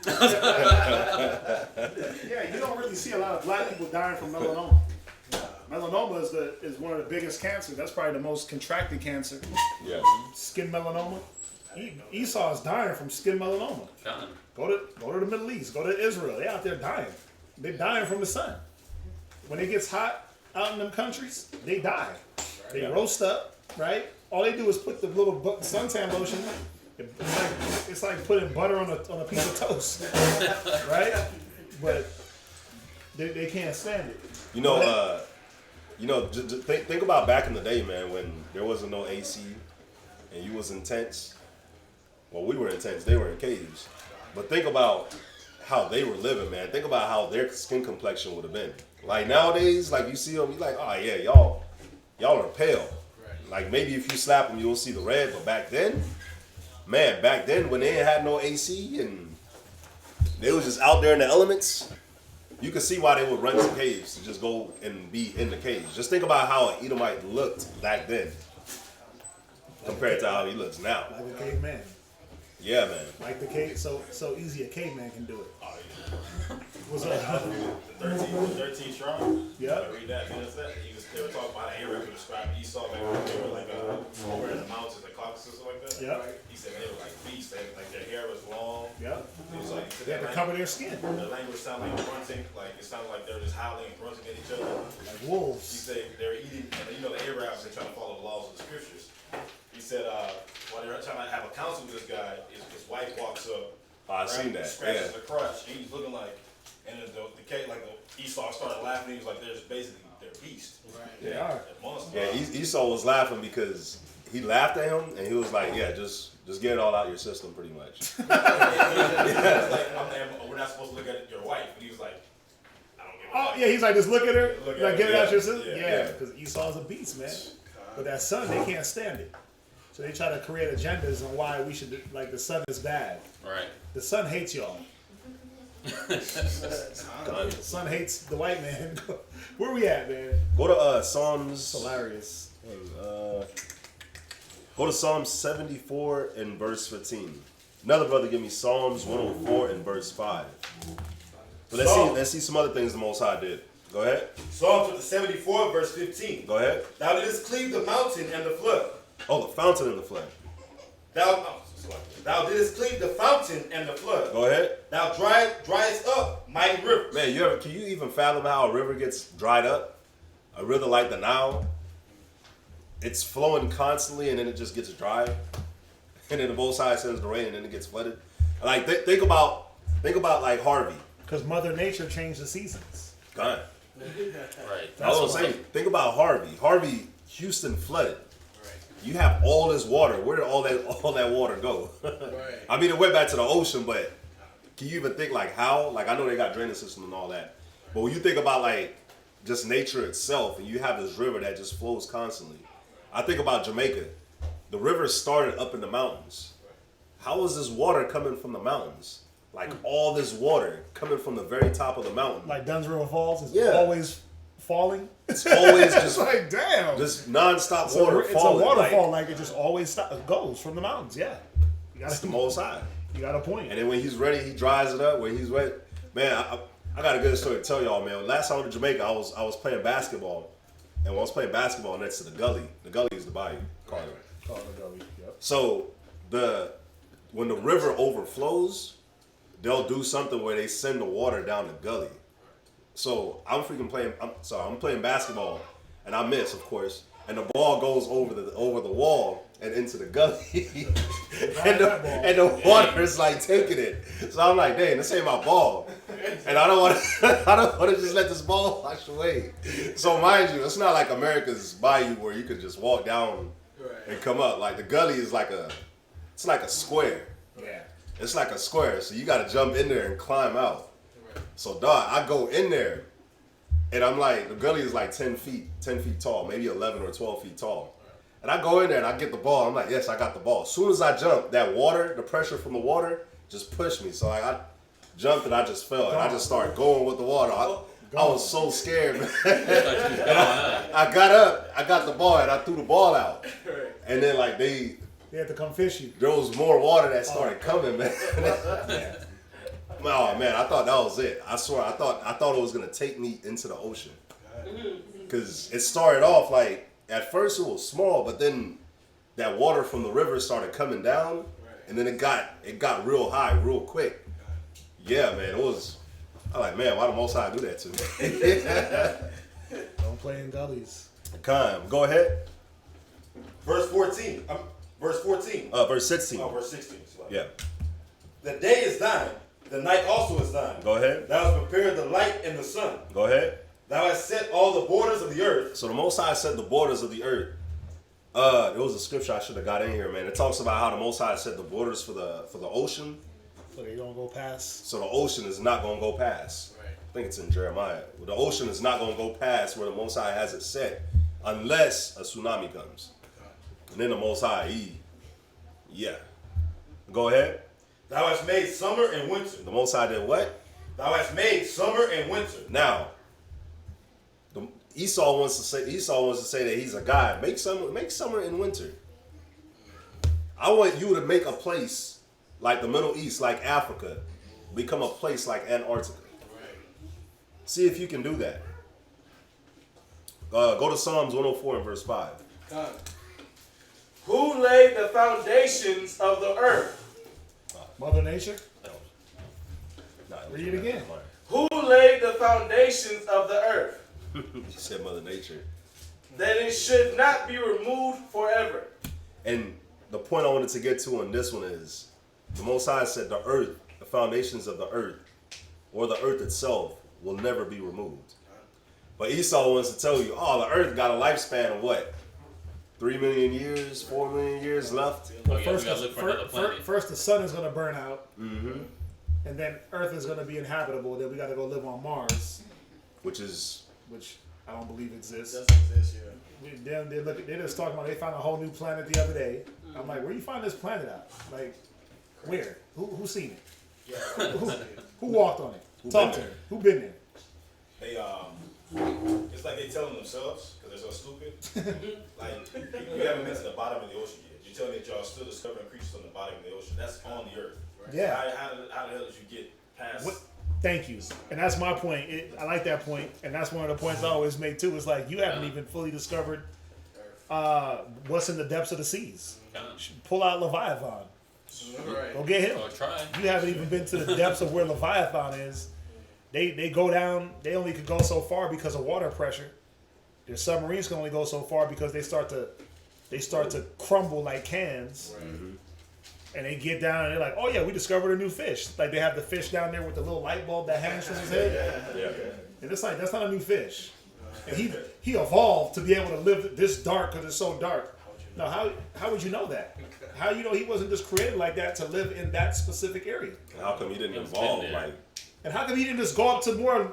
Yeah, you don't really see a lot of black people dying from melanoma. Melanoma is one of the biggest cancers. That's probably the most contracted cancer. Yeah. Skin melanoma. Esau is dying from skin melanoma. Done. Go to the Middle East. Go to Israel. They're out there dying. They're dying from the sun. When it gets hot out in them countries, they die. They roast up, right? All they do is put the little suntan lotion. It's like putting butter on a piece of toast, right? But they can't stand it. Just think about back in the day, man, when there wasn't no AC and you was in tents. Well, we were in tents. They were in caves. But think about how they were living, man. Think about how their skin complexion would have been. Like nowadays, like you see them, you like, oh yeah, y'all are pale. Like maybe if you slap them, you'll see the red. But back then, man, when they ain't had no AC and they was just out there in the elements, you could see why they would run to caves to just go and be in the caves. Just think about how an Edomite looked back then compared to how he looks now. Like a caveman. Yeah, man. Like the cave, so easy a caveman can do it. What's up? 13 strong. Yeah. I read that. They were talking about Arab who described Esau like they were like over in the mountains, like Caucasus or like that. Yeah. He said they were like beasts. Like their hair was long. Yeah. It was like They had to cover their skin. Their language sounded like grunting. Like it sounded like they were just howling and grunting at each other. Like He wolves. said they were eating, and the Arabs, they trying to follow the laws of the scriptures. He said while they were trying to have a council with this guy, his wife walks up. I seen that. Scratches the crotch. And he's looking like, and the Esau started laughing. He was like, "There's basically their beast. They are. They're monsters." Yeah, Esau was laughing because he laughed at him and he was like, yeah, just get it all out your system pretty much. We're not supposed to look at your wife. And he was like, I don't give a Oh fuck. yeah, he's like, just look at her. Look at Like her, get it out yeah. your system. Yeah. Yeah, because Esau's a beast, man. But that sun, they can't stand it. So they try to create agendas on why we should like the sun is bad. Right. The sun hates y'all. The sun hates the white man. Where we at, man? Go to Psalms. It's hilarious. Go to Psalm 74 and verse 15. Another brother give me Psalms 104 and verse 5. But let's see some other things the Most High did. Go ahead. Psalm 74, verse 15. Go ahead. Thou didst cleave the mountain and the flood. Oh, the fountain and the flood. Thou didst cleave the fountain and the flood. Go ahead. Thou driest up mighty rivers. Man, can you even fathom how a river gets dried up? A river like the Nile, it's flowing constantly and then it just gets dry, and then the Most High sends the rain and then it gets flooded. Like think about like Harvey. Because Mother Nature changed the seasons. God. Right. I was saying, think about Harvey. Houston flooded. You have all this water. Where did all that water go? I mean, it went back to the ocean, but can you even think like how? Like I know they got drainage system and all that, but when you think about like just nature itself, and you have this river that just flows constantly. I think about Jamaica. The river started up in the mountains. How is this water coming from the mountains? Like all this water coming from the very top of the mountain. Like Dunn's River Falls is Yeah. always falling. It's always It's just like, damn. just nonstop So water it's falling. a waterfall, like it just always goes from the mountains. Yeah, It's the Most High. You got a point. And then when he's ready, he dries it up. When he's wet, man, I got a good story to tell y'all, man. Last time I went to Jamaica, I was playing basketball, and when I was playing basketball next to the gully is the bayou. Call it. Yep. So when the river overflows, they'll do something where they send the water down the gully. So I'm playing basketball, and I miss, of course, and the ball goes over the wall and into the gully, and the water is like taking it. So I'm like, dang, this ain't my ball, and I don't want to just let this ball wash away. So mind you, it's not like America's bayou where you could just walk down and come up. Like the gully is like a square. Yeah. It's like a square, so you got to jump in there and climb out. So dog, I go in there, and I'm like, the gully is like 10 feet tall, maybe 11 or 12 feet tall. And I go in there and I get the ball. I'm like, yes, I got the ball. As soon as I jump, that water, the pressure from the water, just pushed me. So I jumped and I just fell, and I just started going with the water. I was so scared, man. I got up, I got the ball, and I threw the ball out. And then like they They had to come fish you. There was more water that started coming, man. Oh man, I thought that was it. I swear, I thought it was gonna take me into the ocean. Because it started off like, at first it was small, but then that water from the river started coming down, and then it got real high real quick. Yeah, man, it was. I'm like, man, why the Most High do that to me? Don't play in gullies. Go ahead. Verse 14. Verse 14. Verse 16. Oh, verse 16. Yeah. The day is thine, the night also is thine. Go ahead. Thou hast prepared the light and the sun. Go ahead. Thou hast set all the borders of the earth. So the Most High set the borders of the earth. There was a scripture I should have got in here, man. It talks about how the Most High set the borders for the ocean. So they don't go past. So the ocean is not going to go past. Right. I think it's in Jeremiah. The ocean is not going to go past where the Most High has it set unless a tsunami comes. And then the Most High, yeah. Go ahead. Thou hast made summer and winter. The Most High did what? Thou hast made summer and winter. Now, Esau wants to say that he's a God. Make summer and winter. I want you to make a place like the Middle East, like Africa, become a place like Antarctica. See if you can do that. Go to Psalms 104 and verse 5. Who laid the foundations of the earth? Mother Nature? Nah, Read it again. Who laid the foundations of the earth? You said Mother Nature. That it should not be removed forever. And the point I wanted to get to on this one is, the Most High said the earth, the foundations of the earth, or the earth itself, will never be removed. But Esau wants to tell you, oh, the earth got a lifespan of what? 3 million years, 4 million years left? Oh, yeah, we gotta look for another planet. First the sun is going to burn out. Mm-hmm. And then Earth is going to be inhabitable. Then we got to go live on Mars. Which I don't believe exists. Doesn't exist, yeah. They're just talking about, they found a whole new planet the other day. I'm like, where you find this planet at? Like, where? Who seen it? Yeah. Who walked on it? Talk to me. Who been there? They it's like they telling themselves because they're so stupid. Like you haven't been to the bottom of the ocean yet. You're telling me that y'all still discovering creatures on the bottom of the ocean. That's on the earth. Right? Yeah. How the hell did you get past? What? Thank you. And that's my point. I like that point. And that's one of the points I always make too. It's like you haven't even fully discovered what's in the depths of the seas. Pull out Leviathan. Right. Go get him. Or try. You haven't even been to the depths of where Leviathan is. They go down. They only could go so far because of water pressure. Their submarines can only go so far because they start to crumble like cans. Right. Mm-hmm. And they get down and they're like, oh yeah, we discovered a new fish. Like they have the fish down there with the little light bulb that hangs from his head. Yeah. And it's like, that's not a new fish. And he evolved to be able to live this dark because it's so dark. Now, how would you know that? How you know he wasn't just created like that to live in that specific area? How come he didn't evolve? Like, And how come he didn't just go up to more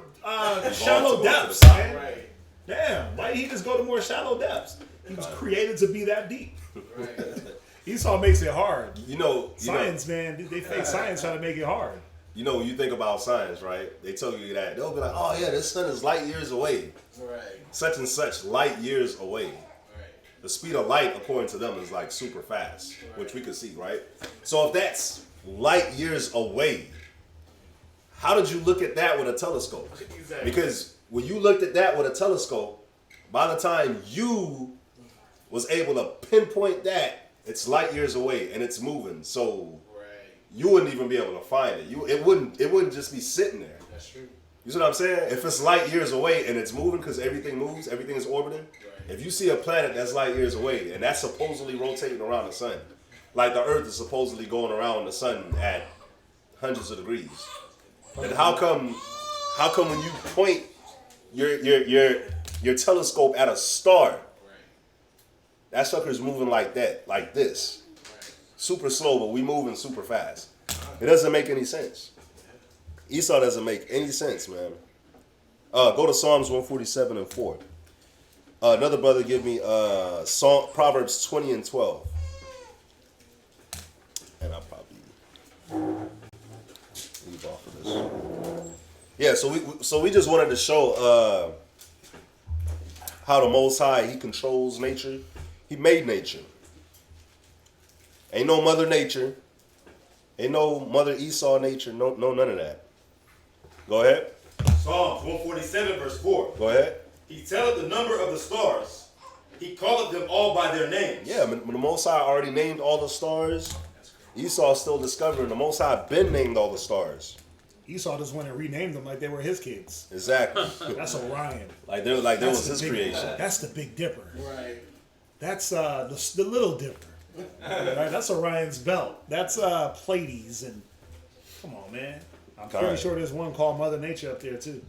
shallow to depths, the top. man? Right. Damn, why did he just go to more shallow depths? He was created to be that deep. Right. Esau makes it hard. you know, Science, man, they fake science trying to make it hard. you know, when you think about science, right? They tell you that they'll be like, oh yeah, this sun is light years away, Right. such and such light years away. Right. The speed of light, according to them, is like super fast, which we can see, right? So if that's light years away, how did you look at that with a telescope? Exactly. Because when you looked at that with a telescope, by the time you was able to pinpoint that, it's light years away and it's moving. So Right. you wouldn't even be able to find it. It wouldn't just be sitting there. That's true. You see what I'm saying? If it's light years away and it's moving because everything moves, everything is orbiting. Right. If you see a planet that's light years away and that's supposedly rotating around the sun, like the Earth is supposedly going around the sun at hundreds of degrees, then how come when you point your telescope at a star, that sucker's moving like that, like this, super slow, but we moving super fast? It doesn't make any sense. Esau doesn't make any sense, man. Go to Psalms 147 and 4. Another brother give me Proverbs 20 and 12. And I'll probably leave off of this. Yeah, so we just wanted to show how the Most High, he controls nature. He made nature. Ain't no Mother Nature. Ain't no Mother Esau nature. No, none of that. Go ahead. Psalms 147 verse 4. Go ahead. He telleth the number of the stars. He calleth them all by their names. Yeah, when the Most High already named all the stars, Esau's still discovering. The Most High been named all the stars. Esau just went and renamed them like they were his kids. Exactly. That's Orion. Like there was his creation. That's the Big Dipper. Right. That's the Little Dipper. Right? That's Orion's belt. That's Pleiades and come on, man. I'm pretty sure there's one called Mother Nature up there too.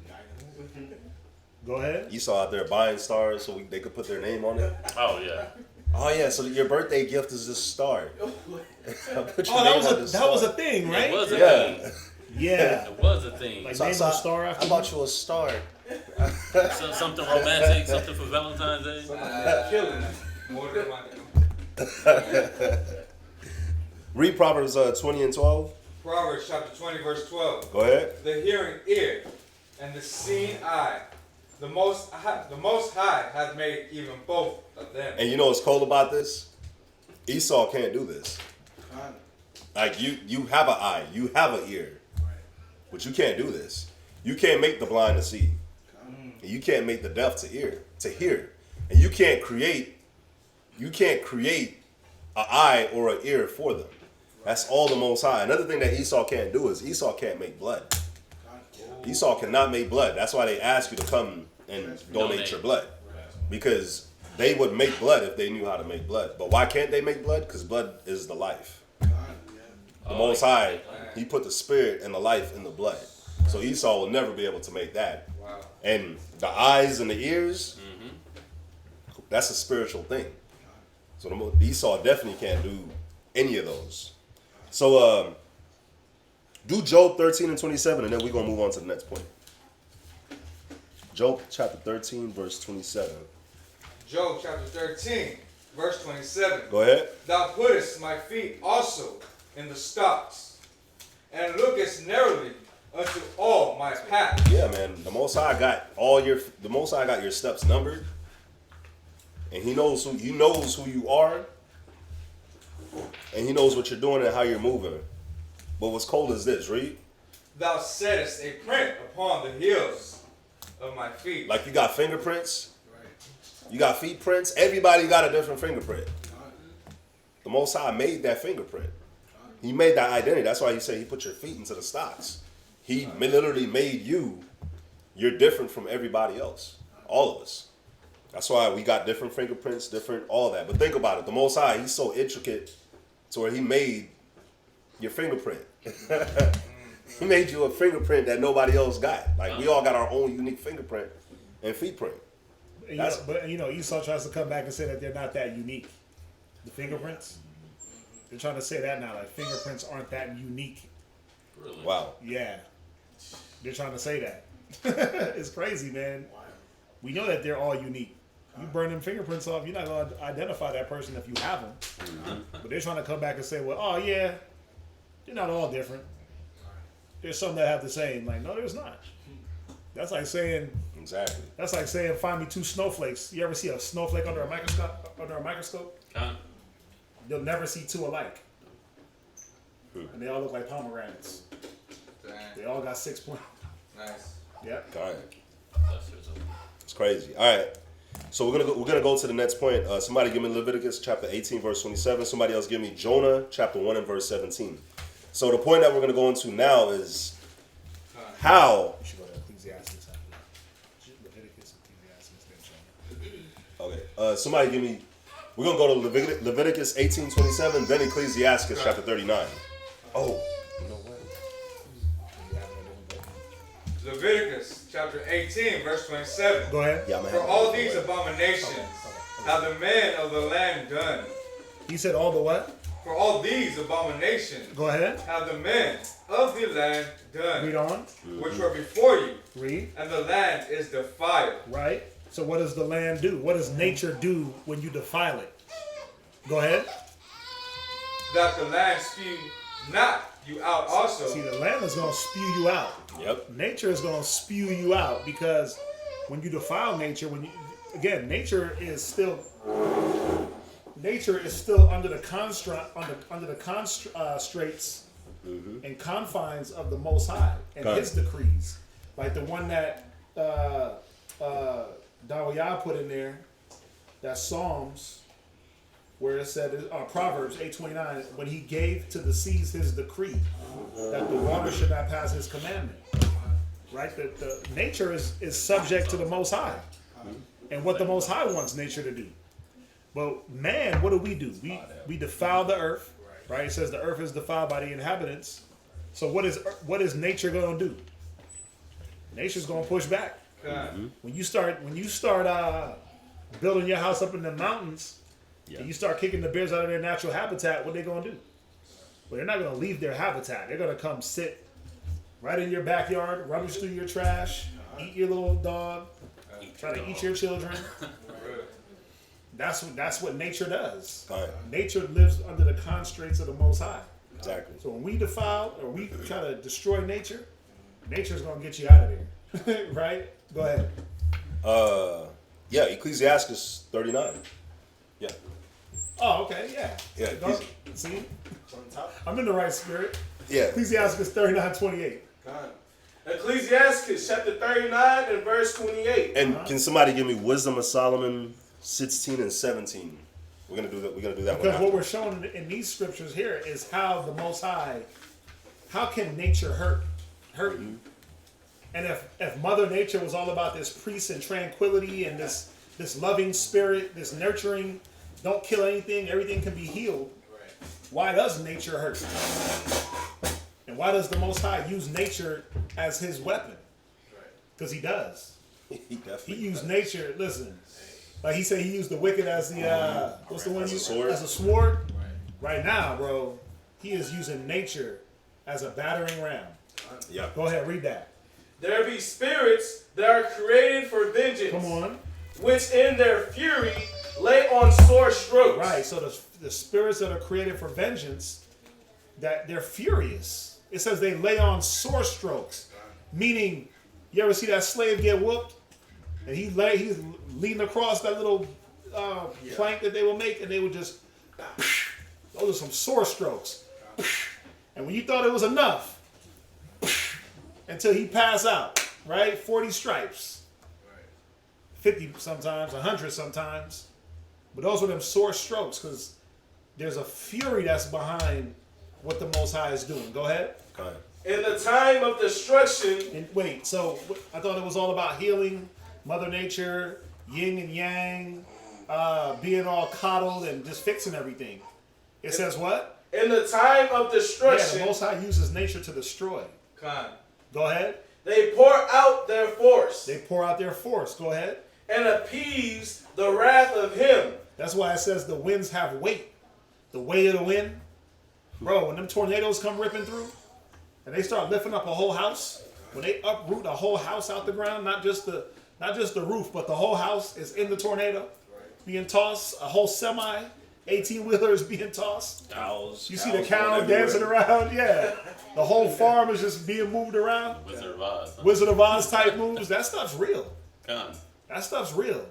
Go ahead. Esau out there buying stars so they could put their name on it. Oh yeah. Oh yeah, so your birthday gift is this star. Put your Oh, name on this that was star. a thing, right? It was a Yeah. thing. Yeah. It was a thing. Like So- name so a star I after bought you a star. Something romantic, something for Valentine's Day. Killing. More than one. Read Proverbs 20 and 12. Proverbs chapter 20, verse 12. Go ahead. The hearing ear and the seeing eye, the Most High hath made even both of them. And you know what's cool about this? Esau can't do this. Like you have an eye, you have an ear, but you can't do this. You can't make the blind to see, and you can't make the deaf to hear, and you can't create an eye or an ear for them. That's all the Most High. Another thing that Esau can't do is Esau can't make blood. Esau cannot make blood. That's why they ask you to come and donate your blood, because they would make blood if they knew how to make blood. But why can't they make blood? Because blood is the life. The Most High, He put the spirit and the life in the blood. So Esau will never be able to make that. Wow. And the eyes and the ears, that's a spiritual thing. So Esau definitely can't do any of those. So do Job 13 and 27, and then we're going to move on to the next point. Job chapter 13, verse 27. Job chapter 13, verse 27. Go ahead. Thou puttest my feet also in the stocks, and lookest narrowly unto all my paths. Yeah, man. The Most High got your steps numbered, and He knows who you are, and He knows what you're doing and how you're moving. But what's cold is this, read. Thou settest a print upon the heels of my feet. Like you got fingerprints, you got feet prints. Everybody got a different fingerprint. The Most High made that fingerprint. He made that identity. That's why He said He put your feet into the stocks. He literally made you. You're different from everybody else. All of us. That's why we got different fingerprints, different all that. But think about it. The Most High, He's so intricate to where He made your fingerprint. He made you a fingerprint that nobody else got. Like we all got our own unique fingerprint and feet print. But Esau tries to come back and say that they're not that unique. The fingerprints. They're trying to say that now. Like fingerprints aren't that unique. Really? Wow. Yeah. They're trying to say that. It's crazy, man. We know that they're all unique. You burn them fingerprints off, you're not going to identify that person if you have them. But they're trying to come back and say, well, oh yeah, they're not all different. There's some that have the same. Like, no, there's not. That's like saying, Exactly. that's like saying, find me two snowflakes. You ever see a snowflake under a microscope? You'll never see two alike. And they all look like pomegranates. Dang. They all got 6 points. Nice. Yep. All right. That's just It's crazy. All right. So we're gonna go to the next point. Somebody give me Leviticus chapter 18 verse 27. Somebody else give me Jonah chapter 1 and verse 17. So the point that we're gonna go into now is how. You should go to Ecclesiastes after that. Leviticus, Ecclesiastes, then Jonah. Okay. Somebody give me. We're gonna go to Leviticus 18:27, then Ecclesiastes chapter 39. Oh. You know what? Leviticus chapter 18, verse 27. Go ahead. Yeah, man. For all these abominations have the men of the land done. He said all the what? For all these abominations Go ahead. have the men of the land done, Read on. which were before you, Read. and the land is defiled. Right. So what does the land do? What does nature do when you defile it? Go ahead. That the land spew not you out also. See, the land is going to spew you out. Yep. Nature is going to spew you out because when you defile nature, nature is still nature is still under the constraints and confines of the Most High and His decrees, like the one that Dawiyah put in there. That's Psalms, where it said, Proverbs 8:29, when He gave to the seas His decree that the water should not pass His commandment. Right? The nature is subject to the Most High, and what the Most High wants nature to do. But man, what do? We defile the earth, right? It says the earth is defiled by the inhabitants. So what is nature going to do? Nature's going to push back. When you start building your house up in the mountains, and you start kicking the bears out of their natural habitat, what they going to do? Well, they're not going to leave their habitat. They're going to come sit right in your backyard, rummage through your trash, eat your little dog, try to eat your children. That's what nature does. Nature lives under the constraints of the Most High. Exactly. So when we defile or we try to destroy nature, nature's going to get you out of there. Right? Go ahead. Yeah, Ecclesiasticus 39. Yeah. Oh, okay, yeah. Yeah. See? I'm in the right spirit. Yeah. Ecclesiasticus 39:28. Ecclesiasticus chapter 39 and verse 28. And can somebody give me Wisdom of Solomon 16 and 17? We're gonna do that. We're gonna do that. Because what we're showing in these scriptures here is how the Most High, how can nature hurt you? And if Mother Nature was all about this peace and tranquility and this loving spirit, this nurturing, don't kill anything, everything can be healed. Why does nature hurt? And why does the Most High use nature as His weapon? Because He does. He used nature. Listen, like He said, He used the wicked as the what's the one? As a sword. As a sword. Right now, bro, He is using nature as a battering ram. Yeah. Go ahead, read that. There be spirits that are created for vengeance. Come on. Which in their fury lay on sore strokes. Right. So the spirits that are created for vengeance, that they're furious. It says they lay on sore strokes, meaning, you ever see that slave get whooped, and he's leaning across that little plank that they will make, and they would just, those are some sore strokes. And when you thought it was enough, until he pass out, right? 40 stripes, 50 sometimes, 100 sometimes. But those were them sore strokes, because there's a fury that's behind what the Most High is doing. Go ahead. In the time of destruction. And wait, so I thought it was all about healing, Mother Nature, yin and yang, being all coddled and just fixing everything. It says what? In the time of destruction. Yeah, the Most High uses nature to destroy. Go ahead. They pour out their force. They pour out their force. Go ahead. And appease the wrath of Him. That's why it says the winds have weight. The weight of the wind. Bro, when them tornadoes come ripping through and they start lifting up a whole house, when they uproot a whole house out the ground, not just the roof, but the whole house is in the tornado, being tossed, a whole semi, 18-wheeler is being tossed. Cows. You see the cow dancing around? Yeah. The whole farm is just being moved around. Wizard of Oz. Huh? Wizard of Oz type moves. That stuff's real. Come. That stuff's real.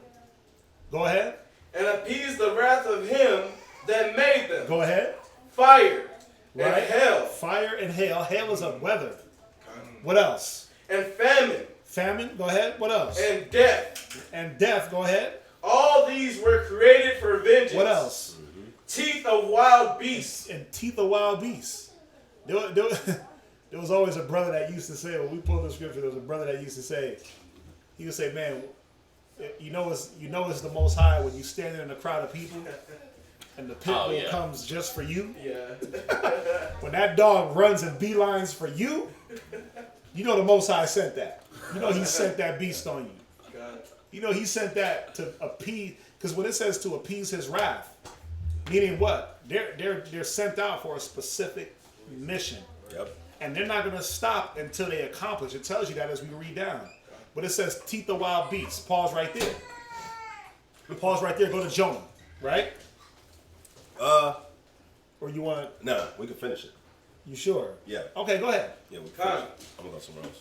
Go ahead. And appease the wrath of Him that made them. Go ahead. Fire. Right? And hail. Fire and hail. Hail is a weather. What else? And famine. Famine. Go ahead. What else? And death. And death. Go ahead. All these were created for vengeance. What else? Teeth of wild beasts. And teeth of wild beasts. There was always a brother that used to say, when we pulled the scripture, there was a brother that used to say, he would say, man, you know it's the Most High when you standing in a crowd of people and the pit bull comes just for you. Yeah. When that dog runs and beelines for you, you know the Most High sent that. You know He sent that beast on you. You know He sent that to appease, because when it says to appease His wrath, meaning what? They're sent out for a specific mission. Yep. And they're not going to stop until they accomplish. It tells you that as we read down. But it says teeth of wild beasts. Pause right there. Pause right there. Go to Jonah. Right? Or you want to... Nah, we can finish it. You sure? Yeah. Okay, go ahead. Yeah, we can finish it. I'm going to go somewhere else.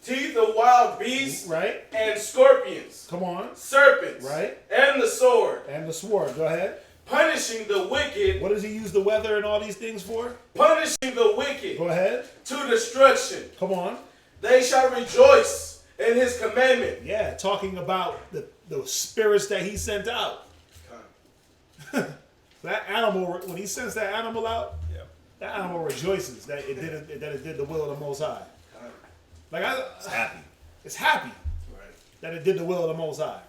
Teeth of wild beasts. Right? And scorpions. Come on. Serpents. Right? And the sword. And the sword. Go ahead. punishing the wicked. What does he use the weather and all these things for? Punishing the wicked. Go ahead. To destruction. Come on. They shall rejoice in his commandment. Yeah, talking about the spirits that he sent out. That animal, when he sends that animal out, that animal rejoices that it did the will of the Most High. Like It's happy. It's happy that it did the will of the Most High.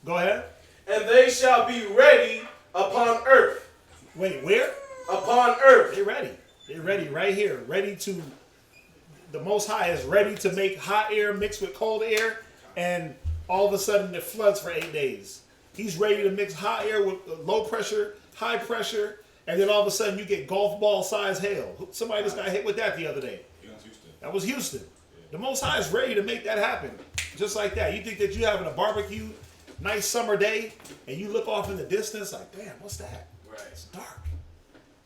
Go ahead. And they shall be ready upon earth. Wait, where? Upon earth. They're ready. They're ready right here. Ready to. The Most High is ready to make hot air mix with cold air, and all of a sudden it floods for 8 days. He's ready to mix hot air with low pressure, high pressure, and then all of a sudden you get golf ball size hail. Somebody just got hit with that the other day. That was Houston. The Most High is ready to make that happen. Just like that. You think that you're having a barbecue, nice summer day, and you look off in the distance like, damn, what's that? Right. It's dark.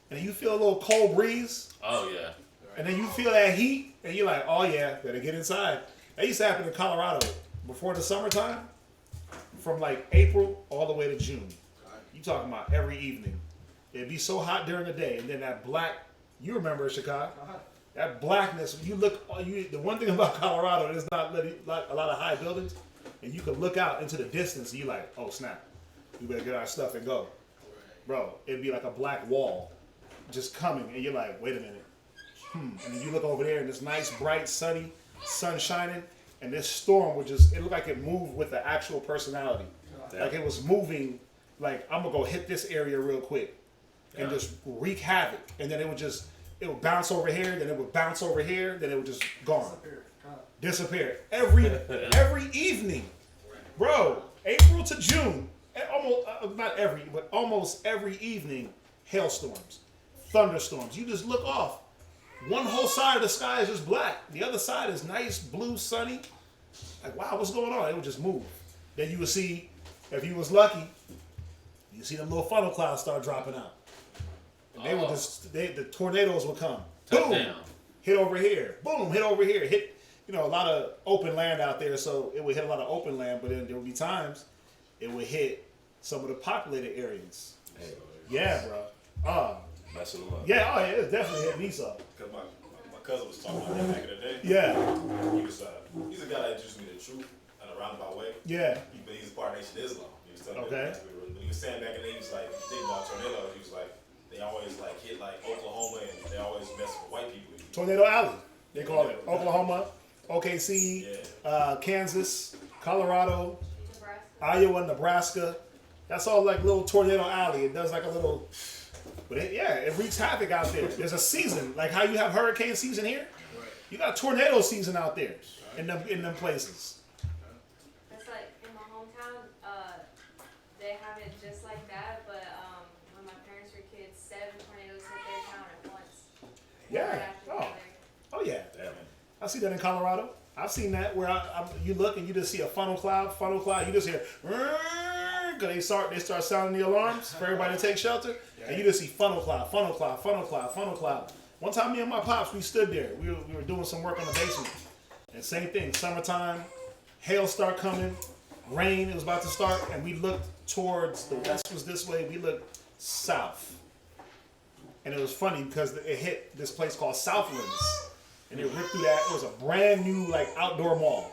And you feel a little cold breeze. Oh, yeah. And then you feel that heat, and you're like, oh yeah, better get inside. That used to happen in Colorado before the summertime, from like April all the way to June. You talking about every evening. It'd be so hot during the day, and then that black, you remember Chicago, that blackness, when you look, the one thing about Colorado, there's not a lot of high buildings, and you can look out into the distance, and you're like, oh snap, we better get our stuff and go. Bro, it'd be like a black wall just coming, and you're like, wait a minute. And then you look over there, and this nice, bright, sunny, sun shining, and this storm would just, it looked like it moved with the actual personality. Like it was moving, like, I'm gonna go hit this area real quick and just wreak havoc. And then it would bounce over here, then it would bounce over here, then it would just gone. Disappear. Every evening. Bro, April to June, almost, not every, but almost every evening, hailstorms, thunderstorms. You just look off. One whole side of the sky is just black. The other side is nice, blue, sunny. Like, wow, what's going on? It would just move. Then you would see, if you was lucky, you see them little funnel clouds start dropping out. And they would just, the tornadoes would come. Boom! Touchdown. Hit over here. Boom! Hit over here. Hit, a lot of open land out there, so it would hit a lot of open land, but then there would be times it would hit some of the populated areas. Yeah, bro. Messing them up. Yeah, oh yeah, it definitely hit me so. Because my cousin was talking about that back in the day. Yeah. He's a guy that introduced me to the truth in a roundabout way. Yeah. He's a part of Nation Islam. He was telling Okay. me when he was saying back in the day, he was like, you think about tornadoes, he was like, they always like hit like Oklahoma and they always mess with white people. Tornado Alley, they call it. Oklahoma, OKC, Kansas, Colorado, Iowa, Nebraska. That's all like little Tornado Alley. It does like a little, but it wreaks havoc out there. There's a season, like how you have hurricane season here. You got tornado season out there in them places. That's like in my hometown, they have it just like that, but when my parents were kids, 7 tornadoes hit their town at once. Yeah. Right after the other. Oh yeah. Damn. I see that in Colorado. I've seen that where you look and you just see a funnel cloud. You just hear, because they start sounding the alarms for everybody to take shelter, and you just see funnel cloud. One time, me and my pops, we stood there. We were doing some work on the basement, and same thing. Summertime, hail start coming, rain. It was about to start, and we looked towards the west was this way. We looked south, and it was funny because it hit this place called Southlands. And it ripped through that. It was a brand new like outdoor mall,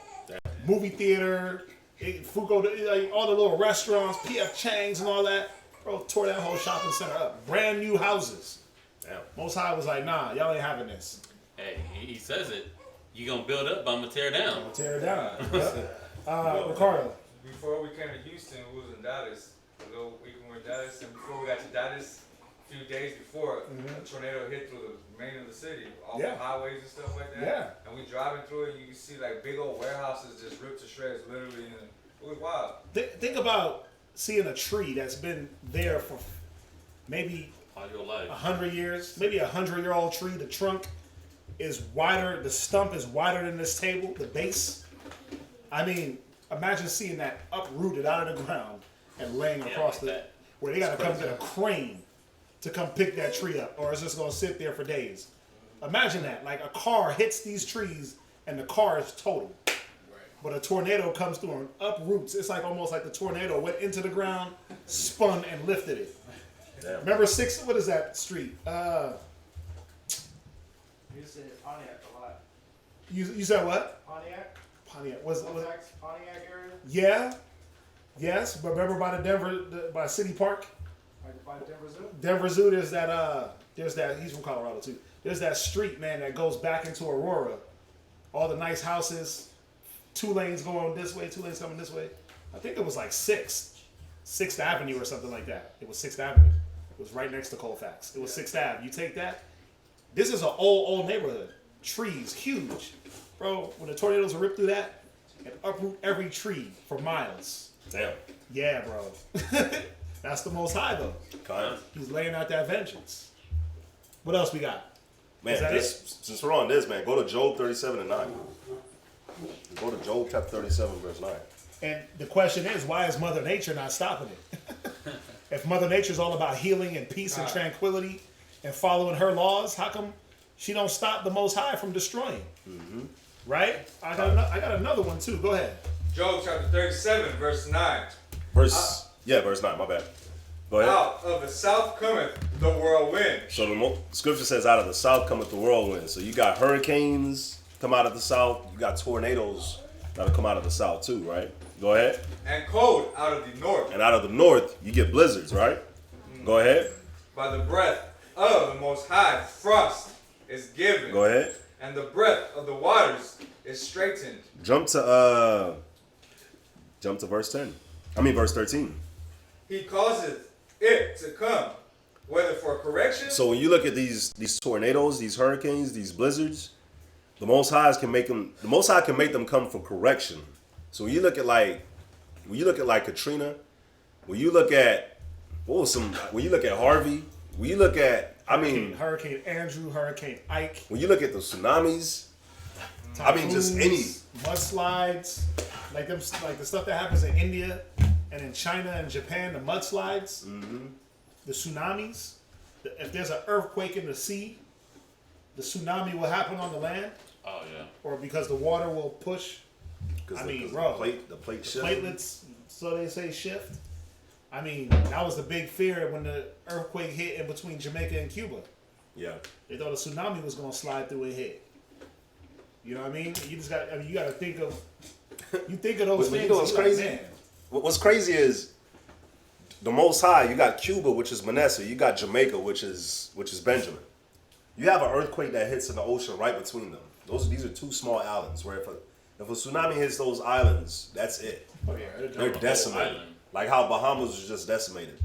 movie theater, Fuko, like, all the little restaurants, P.F. Chang's and all that. Bro, tore that whole shopping center up. Brand new houses. Damn. Most High was like, nah, y'all ain't having this. Hey, he says it. You gonna build up, but I'm gonna tear down. Tear it down. Ricardo. Before we came to Houston, we was in Dallas. A little week when we were in Dallas, and before we got to Dallas, a few days before, a tornado hit through the main of the city, off the highways and stuff like that. Yeah. And we driving through it, and you can see like big old warehouses just ripped to shreds, literally. And it was wild. Think about seeing a tree that's been there for maybe All your life. 100 years, maybe a 100-year-old tree. The trunk is wider, the stump is wider than this table, the base. I mean, imagine seeing that uprooted out of the ground and laying across where they got to come to a crane to come pick that tree up, or it's just going to sit there for days. Imagine that, like a car hits these trees and the car is total. But a tornado comes through and uproots. It's like almost like the tornado went into the ground, spun and lifted it. Damn. Remember what is that street? You said Pontiac a lot. You said what? Pontiac? Pontiac. Was Pontiac area? Yeah. Yes, but remember by by City Park? Like by Denver Zoo? Denver Zoo, there's that, he's from Colorado too. There's that street, man, that goes back into Aurora. All the nice houses, 2 lanes going this way, 2 lanes coming this way. I think it was like 6th Avenue or something like that. It was 6th Avenue. It was right next to Colfax. It was 6th Ave. You take that. This is an old neighborhood. Trees, huge. Bro, when the tornadoes rip through that, and uproot every tree for miles. Damn. Yeah, bro. That's the Most High, though. Kind of. He's laying out that vengeance. What else we got? Man, Is that since we're on this, man, go to Job 37 and 9. Go to Job chapter 37, verse 9. And the question is, why is Mother Nature not stopping it? If Mother Nature's all about healing and peace and tranquility and following her laws, how come she don't stop the Most High from destroying? Mm-hmm. Right? I got another one too. Go ahead. Job chapter 37, verse 9. Verse 9, my bad. Go ahead. Out of the south cometh the whirlwind. So the scripture says out of the south cometh the whirlwind. So you got hurricanes come out of the south. You got tornadoes that'll come out of the south too, right? Go ahead. And cold out of the north. And out of the north, you get blizzards, right? Go ahead. By the breath of the Most High, frost is given. Go ahead. And the breath of the waters is straightened. Jump to verse 13. He causeth it to come, whether for correction. So when you look at these tornadoes, these hurricanes, these blizzards, the Most High can make them come for correction. So when you look at like Katrina, when you look at Harvey, when you look at Hurricane Andrew, Hurricane Ike. When you look at the tsunamis, just any mudslides, like the stuff that happens in India and in China and Japan, the mudslides, the tsunamis. If there's an earthquake in the sea, the tsunami will happen on the land. Oh yeah. Or because the water will push. the plate shift. Platelets, so they say, shift. That was the big fear when the earthquake hit in between Jamaica and Cuba. Yeah. They thought a tsunami was gonna slide through and hit. You know what I mean? You just got. You got to think of. You think of those things. You know what's crazy? Man. What's crazy is the Most High. You got Cuba, which is Manasseh. You got Jamaica, which is Benjamin. You have an earthquake that hits in the ocean right between them. These are 2 small islands. Where if a tsunami hits those islands, that's it. Oh yeah, they're decimated. Like how Bahamas was just decimated.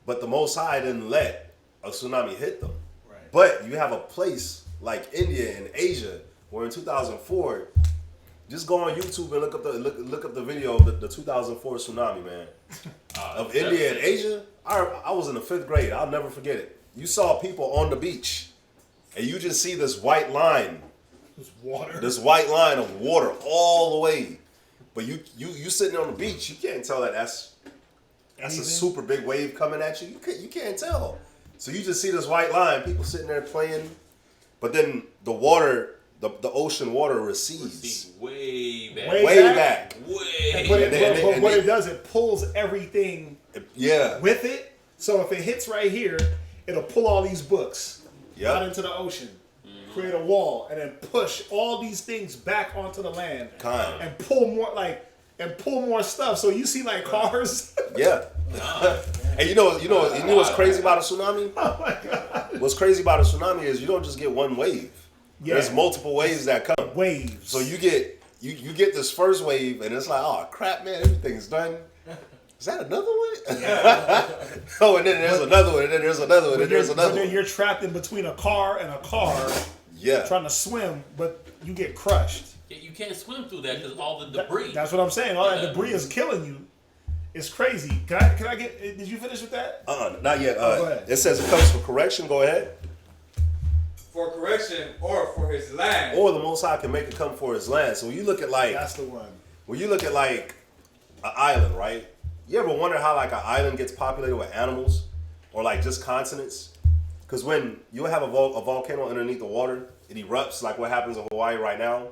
But the Most High didn't let a tsunami hit them. Right. But you have a place like India and Asia where in 2004, just go on YouTube and look up the video of the 2004 tsunami, man. Of India and Asia. I was in the 5th grade. I'll never forget it. You saw people on the beach, and you just see this white line. This white line of water all the way. But you sitting on the beach, you can't tell that's a super big wave coming at you. You can't tell. So you just see this white line, people sitting there playing, but then the water, the ocean water recedes way back. Way back. Way. But what it does, it pulls everything with it. So if it hits right here, it'll pull all these books out into the ocean. Create a wall and then push all these things back onto the land and pull more stuff. So you see like cars. Yeah. And you know what's crazy about a tsunami? Oh my God. What's crazy about a tsunami is you don't just get one wave. Yeah. There's multiple waves that come. Waves. So you get this first wave and it's like, oh crap, man, everything's done. Is that another one? Yeah. Oh, and then there's another one, and then there's another one, and then there's another one. Then you're trapped in between a car and a car. Yeah. Trying to swim, but you get crushed. Yeah, you can't swim through that because all the debris. That's what I'm saying. All that debris is killing you. It's crazy. Can I get? Did you finish with that? Not yet. Go ahead. It says it comes for correction. Go ahead. For correction or for his land. Or the Most High can make it come for his land. So when you look at that's the one. When you look at like an island, right? You ever wonder how like an island gets populated with animals or like just continents? Because when you have a volcano underneath the water, it erupts like what happens in Hawaii right now,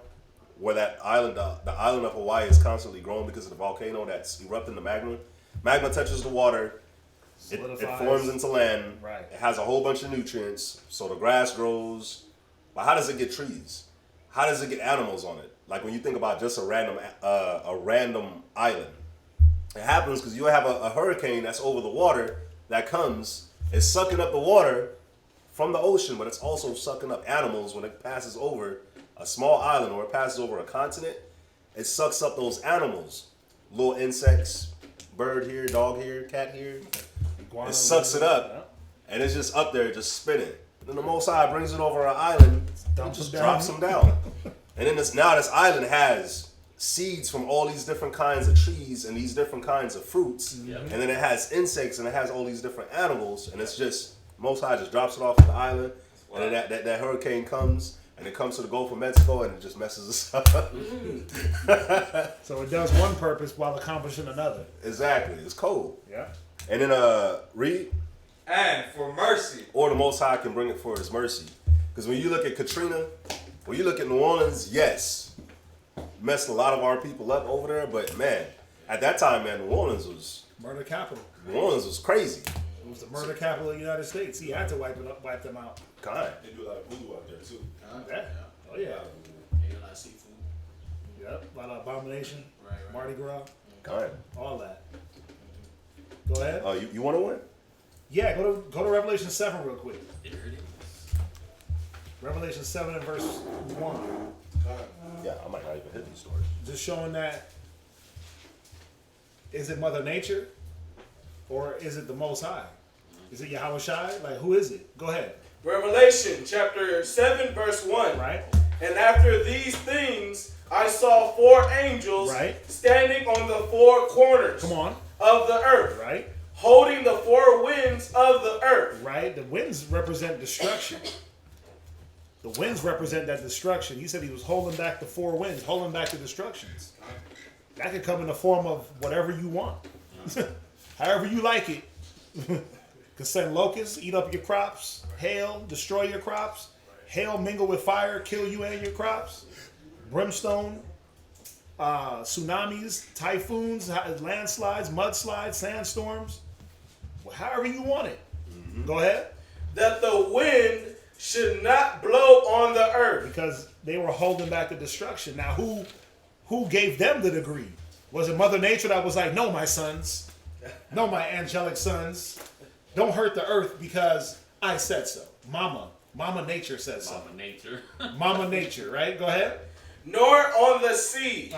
where that island, the island of Hawaii is constantly growing because of the volcano that's erupting the magma. Magma touches the water, it forms into land. Right. It has a whole bunch of nutrients, so the grass grows. But how does it get trees? How does it get animals on it? Like when you think about just a random island, it happens because you have a hurricane that's over the water that comes. It's sucking up the water from the ocean, but it's also sucking up animals when it passes over a small island or it passes over a continent. It sucks up those animals, little insects, bird here, dog here, cat here. It sucks it up, and it's just up there, just spinning. Then the Most High brings it over an island, just drops them down. And then this island has seeds from all these different kinds of trees and these different kinds of fruits. Yep. And then it has insects and it has all these different animals. And it's just, Most High just drops it off the island. And then that hurricane comes and it comes to the Gulf of Mexico and it just messes us up. So it does one purpose while accomplishing another. Exactly. It's cold. Yeah. And then read. And for mercy. Or the Most High can bring it for his mercy. Because when you look at Katrina, when you look at New Orleans, yes, messed a lot of our people up over there. But man, at that time, man, New Orleans was murder capital. New Orleans was crazy. It was the murder capital of the United States. He had to wipe them out. God. They do a lot of voodoo out there too. Yeah. Oh yeah. Ate a lot of seafood. Yep. A lot of abomination. Right. Mardi Gras. God. All that. Go ahead. Oh, you want to win? Yeah. Go to Revelation 7 real quick. There it is. Revelation 7 and verse 1. Yeah, I might not even hit these stories. Just showing that, is it Mother Nature or is it the Most High? Is it Yahweh Shai? Like, who is it? Go ahead. Revelation chapter 7 verse 1. Right. And after these things I saw 4 angels standing on the 4 corners of the earth. Right. Holding the 4 winds of the earth. Right. The winds represent destruction. The winds represent that destruction. He said he was holding back the 4 winds, holding back the destructions. That could come in the form of whatever you want. However you like it. Could send locusts, eat up your crops. Hail, destroy your crops. Hail, mingle with fire, kill you and your crops. Brimstone, tsunamis, typhoons, landslides, mudslides, sandstorms. Well, however you want it. Go ahead. That the wind should not blow on the earth. Because they were holding back the destruction. Now, who gave them the degree? Was it Mother Nature that was like, no, my sons, no, my angelic sons, don't hurt the earth because I said so. Mama Nature says so. Mama Nature. Mama Nature, right? Go ahead. Nor on the sea.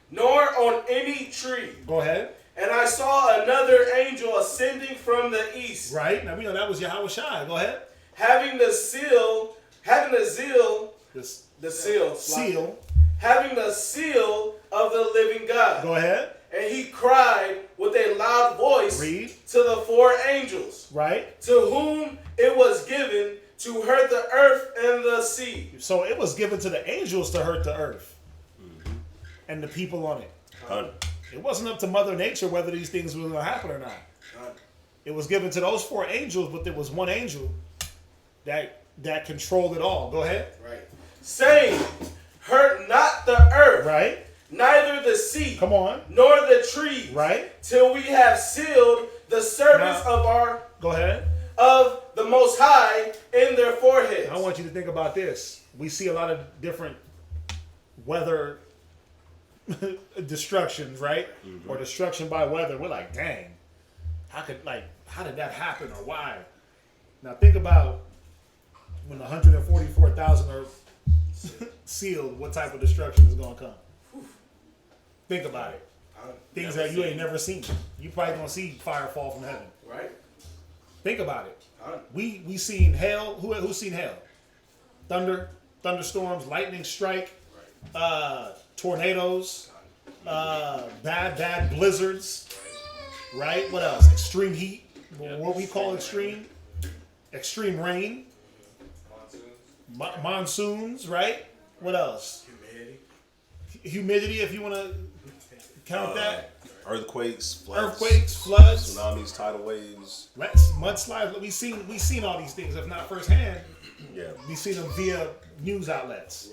Nor on any tree. Go ahead. And I saw another angel ascending from the east. Right. Now we know that was Yahweh Shai. Go ahead. Having the seal. Having the seal of the living God. Go ahead. And he cried with a loud voice to the 4 angels. Right. To whom it was given to hurt the earth and the sea. So it was given to the angels to hurt the earth. And the people on it. It wasn't up to Mother Nature whether these things were going to happen or not. It was given to those 4 angels, but there was one angel that controlled it all. Go ahead. Right. Saying, hurt not the earth. Right. Neither the sea. Come on. Nor the trees. Right. Till we have sealed the servants of our. Go ahead. Of the Most High in their foreheads. I want you to think about this. We see a lot of different weather destructions, right? Or destruction by weather. We're like, dang, how did that happen or why? Now think about when 144,000 are sealed, what type of destruction is going to come? Think about it. Things that you ain't never seen. You probably going to see fire fall from heaven. Right. Think about it. We seen hail. Who's seen hail? Thunder, thunderstorms, lightning strike, tornadoes, bad blizzards, right? What else? Extreme heat. What we call extreme rain, monsoons, right? What else? Humidity, if you want to count that. Earthquakes, floods, tsunamis, tidal waves, mudslides. We seen all these things, if not firsthand. Yeah, we seen them via news outlets.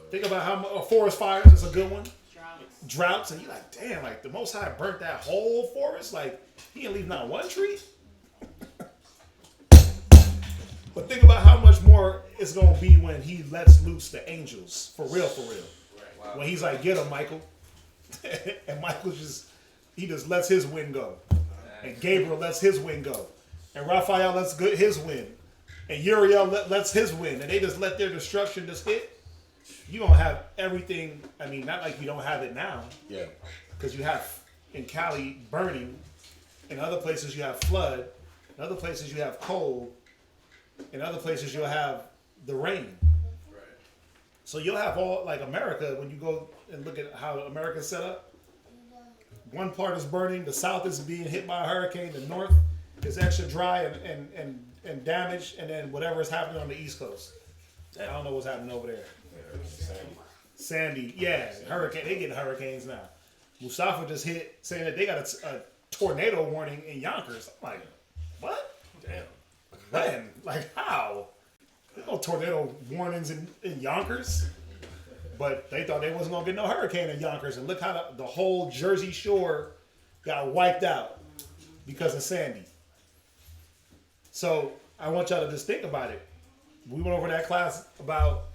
Think about how forest fires is a good one. Droughts, and you're like, damn, like the Most High burnt that whole forest. Like he didn't leave not one tree. But think about how much more it's going to be when he lets loose the angels. For real, for real. Wow. When he's like, get him, Michael. And Michael just lets his wind go. And Gabriel lets his wind go. And Raphael lets his wind. And Uriel lets his wind. And they just let their destruction just hit. You're going to have everything. I mean, not like you don't have it now. Yeah. Because you have in Cali burning. In other places you have flood. In other places you have cold. In other places you'll have the rain. Right. So you'll have all, like America, when you go and look at how America's set up, one part is burning, the south is being hit by a hurricane, the north is extra dry and damaged, and then whatever is happening on the East Coast. I don't know what's happening over there. Sandy, yeah, hurricane. They getting hurricanes now. Mustafa just hit saying that they got a tornado warning in Yonkers. I'm like, what? Damn. When? Like, how? There's no tornado warnings in Yonkers. But they thought they wasn't going to get no hurricane in Yonkers. And look how the whole Jersey Shore got wiped out because of Sandy. So I want y'all to just think about it. We went over that class about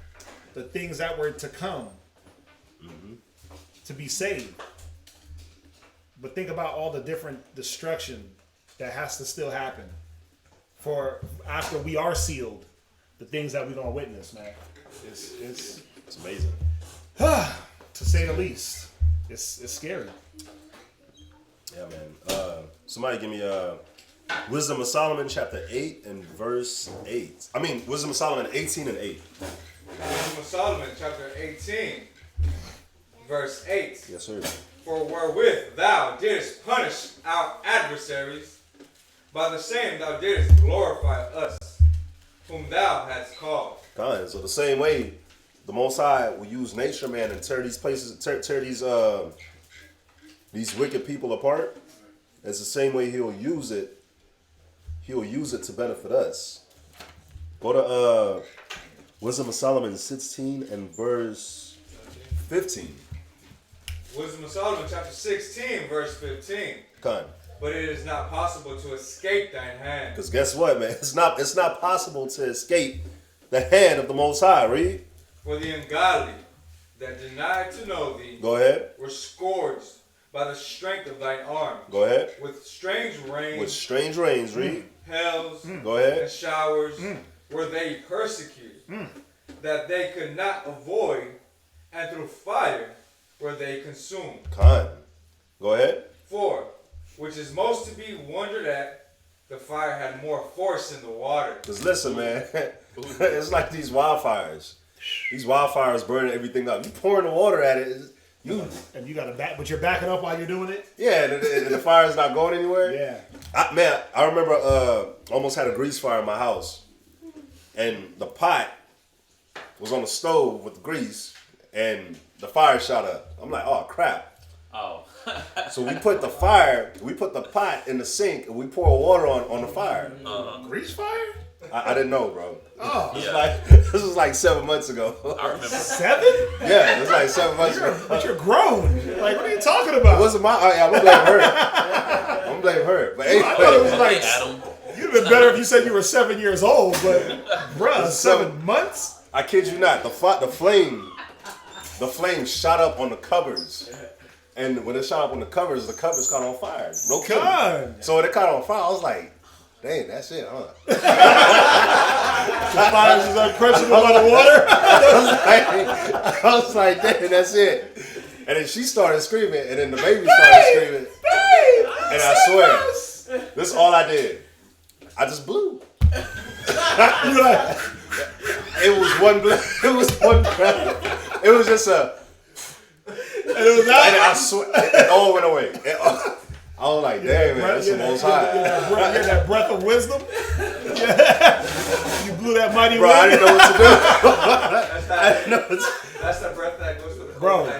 the things that were to come to be saved. But think about all the different destruction that has to still happen for after we are sealed, the things that we're going to witness, man. It's amazing. To say the least. It's scary. Yeah, man. Somebody give me Wisdom of Solomon chapter 8 and verse 8. I mean, Wisdom of Solomon 18 and 8. Wisdom of Solomon chapter 18, verse 8. Yes, sir. For wherewith thou didst punish our adversaries, by the same thou didst glorify us, whom thou hadst called. God, so the same way the Most High will use nature, man, and tear these places, tear these wicked people apart. It's the same way He'll use it. He'll use it to benefit us. Go to Wisdom of Solomon 16 and verse 15. Wisdom of Solomon chapter 16, verse 15. Con. But it is not possible to escape thine hand. Because guess what, man? It's not possible to escape the hand of the Most High. Read. For the ungodly that denied to know thee, Go ahead. were scourged by the strength of thine arm. Go ahead. With strange rains. With strange rains. Read. Hails. Go ahead. And showers were they persecuted, that they could not avoid, and through fire were they consumed. Con. Go ahead. 4. Which is most to be wondered at, the fire had more force in the water. Because listen, man, it's like these wildfires. These wildfires burning everything up. You pouring the water at it. And you got to back, but you're backing up while you're doing it? Yeah, and the fire's not going anywhere. Yeah. I remember almost had a grease fire in my house. And the pot was on the stove with the grease. And the fire shot up. I'm like, oh, crap. Oh. So we put the pot in the sink and we pour water on the fire. Grease fire? I didn't know, bro. Oh. This was like 7 months ago. I remember. 7? Yeah, it was like 7 months ago. But you're grown. Like, what are you talking about? It wasn't my... I'm going to blame her. I'm going to blame her. But anyway. I thought it was like... Adam. You'd have been better if you said you were 7 years old, but... Bruh, 7 months? I kid you not. The flame shot up on the covers. And when it shot up on the covers caught on fire. No kidding. God. So when it caught on fire, I was like, dang, that's it, huh? The fire is unquenchable by the water? I was like, dang, that's it. And then she started screaming, and then the baby started screaming. And I swear, this is all I did. I just blew. It was one breath. It was just a... And it was out? And I swear, it all went away. I was like, damn, man, that's the Most High. You had that breath of wisdom? You blew that mighty Bro, wind? I didn't know what to do. That's the breath that goes with the Bro,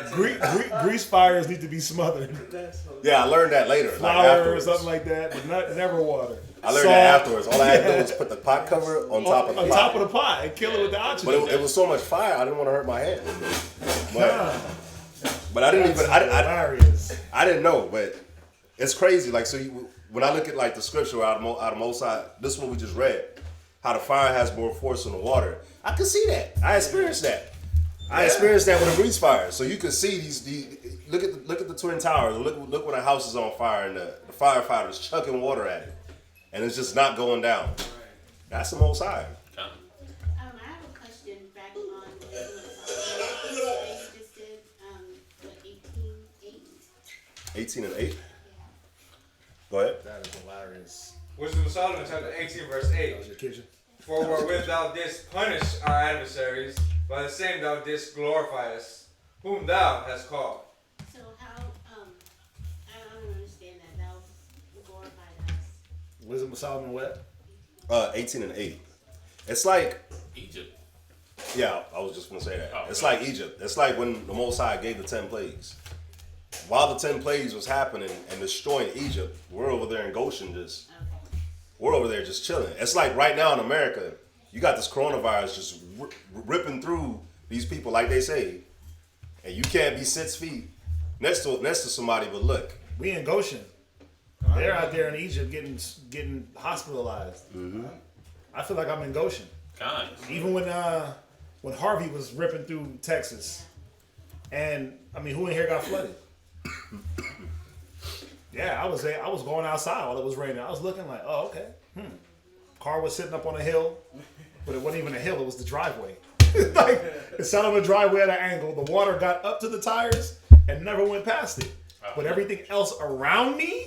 grease fires need to be smothered. Yeah, I learned that later. Flour or something like that, but never water. I learned that afterwards. All I had to do was put the pot cover on top of the pot. On top of the pot and kill it with the oxygen. But it was so much fire, I didn't want to hurt my hand. But I didn't even... I didn't know, but it's crazy. Like, so when I look at like the scripture out of Most High, this is what we just read. how the fire has more force on the water. I can see that. I experienced that. I experienced that with a breeze fire. So you can see look at the Twin Towers. Look when a house is on fire and the firefighters chucking water at it, and it's just not going down. That's the Most High. I have a question back on what you just did, 18:8. 18 and 8. Go ahead. That is hilarious. Wisdom of Solomon, chapter 18, verse 8. That was your kitchen. For wherewith thou didst punish our adversaries, by the same thou didst glorify us, whom thou hast called. So how, I don't understand that. Thou glorified us. Wisdom of Solomon what? 18 and 8. It's like Egypt. Yeah, I was just gonna say that. Oh, it's okay. like Egypt. It's like when the Most High gave the 10 plagues. While the 10 plagues was happening and destroying Egypt, we're over there in Goshen we're over there just chilling. It's like right now in America, you got this coronavirus just ripping through these people, like they say, and you can't be 6 feet next to somebody. But look, we in Goshen. They're out there in Egypt getting hospitalized. Mm-hmm. I feel like I'm in Goshen. God. Even when Harvey was ripping through Texas, and I mean, who in here got flooded? Yeah, I was going outside while it was raining. I was looking like, oh, okay. Car was sitting up on a hill, but it wasn't even a hill. It was the driveway. Like, it sat on the driveway at an angle. The water got up to the tires and never went past it. But everything else around me,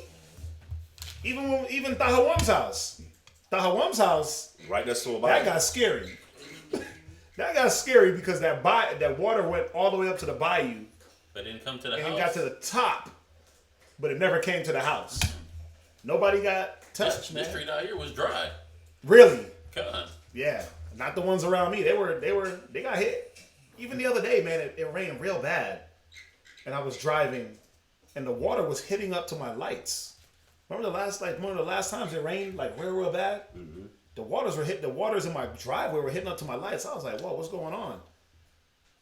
even Tahawam's house, right next to a that got scary. That got scary because that water went all the way up to the bayou. But didn't come to the and house. it got to the top, but it never came to the house. Nobody got touched, man. This street out here was dry. Really? God. Yeah. Not the ones around me. They got hit. Even the other day, man, it rained real bad. And I was driving and the water was hitting up to my lights. Remember one of the last times it rained like real bad? Mm-hmm. The waters in my driveway were hitting up to my lights. I was like, whoa, what's going on?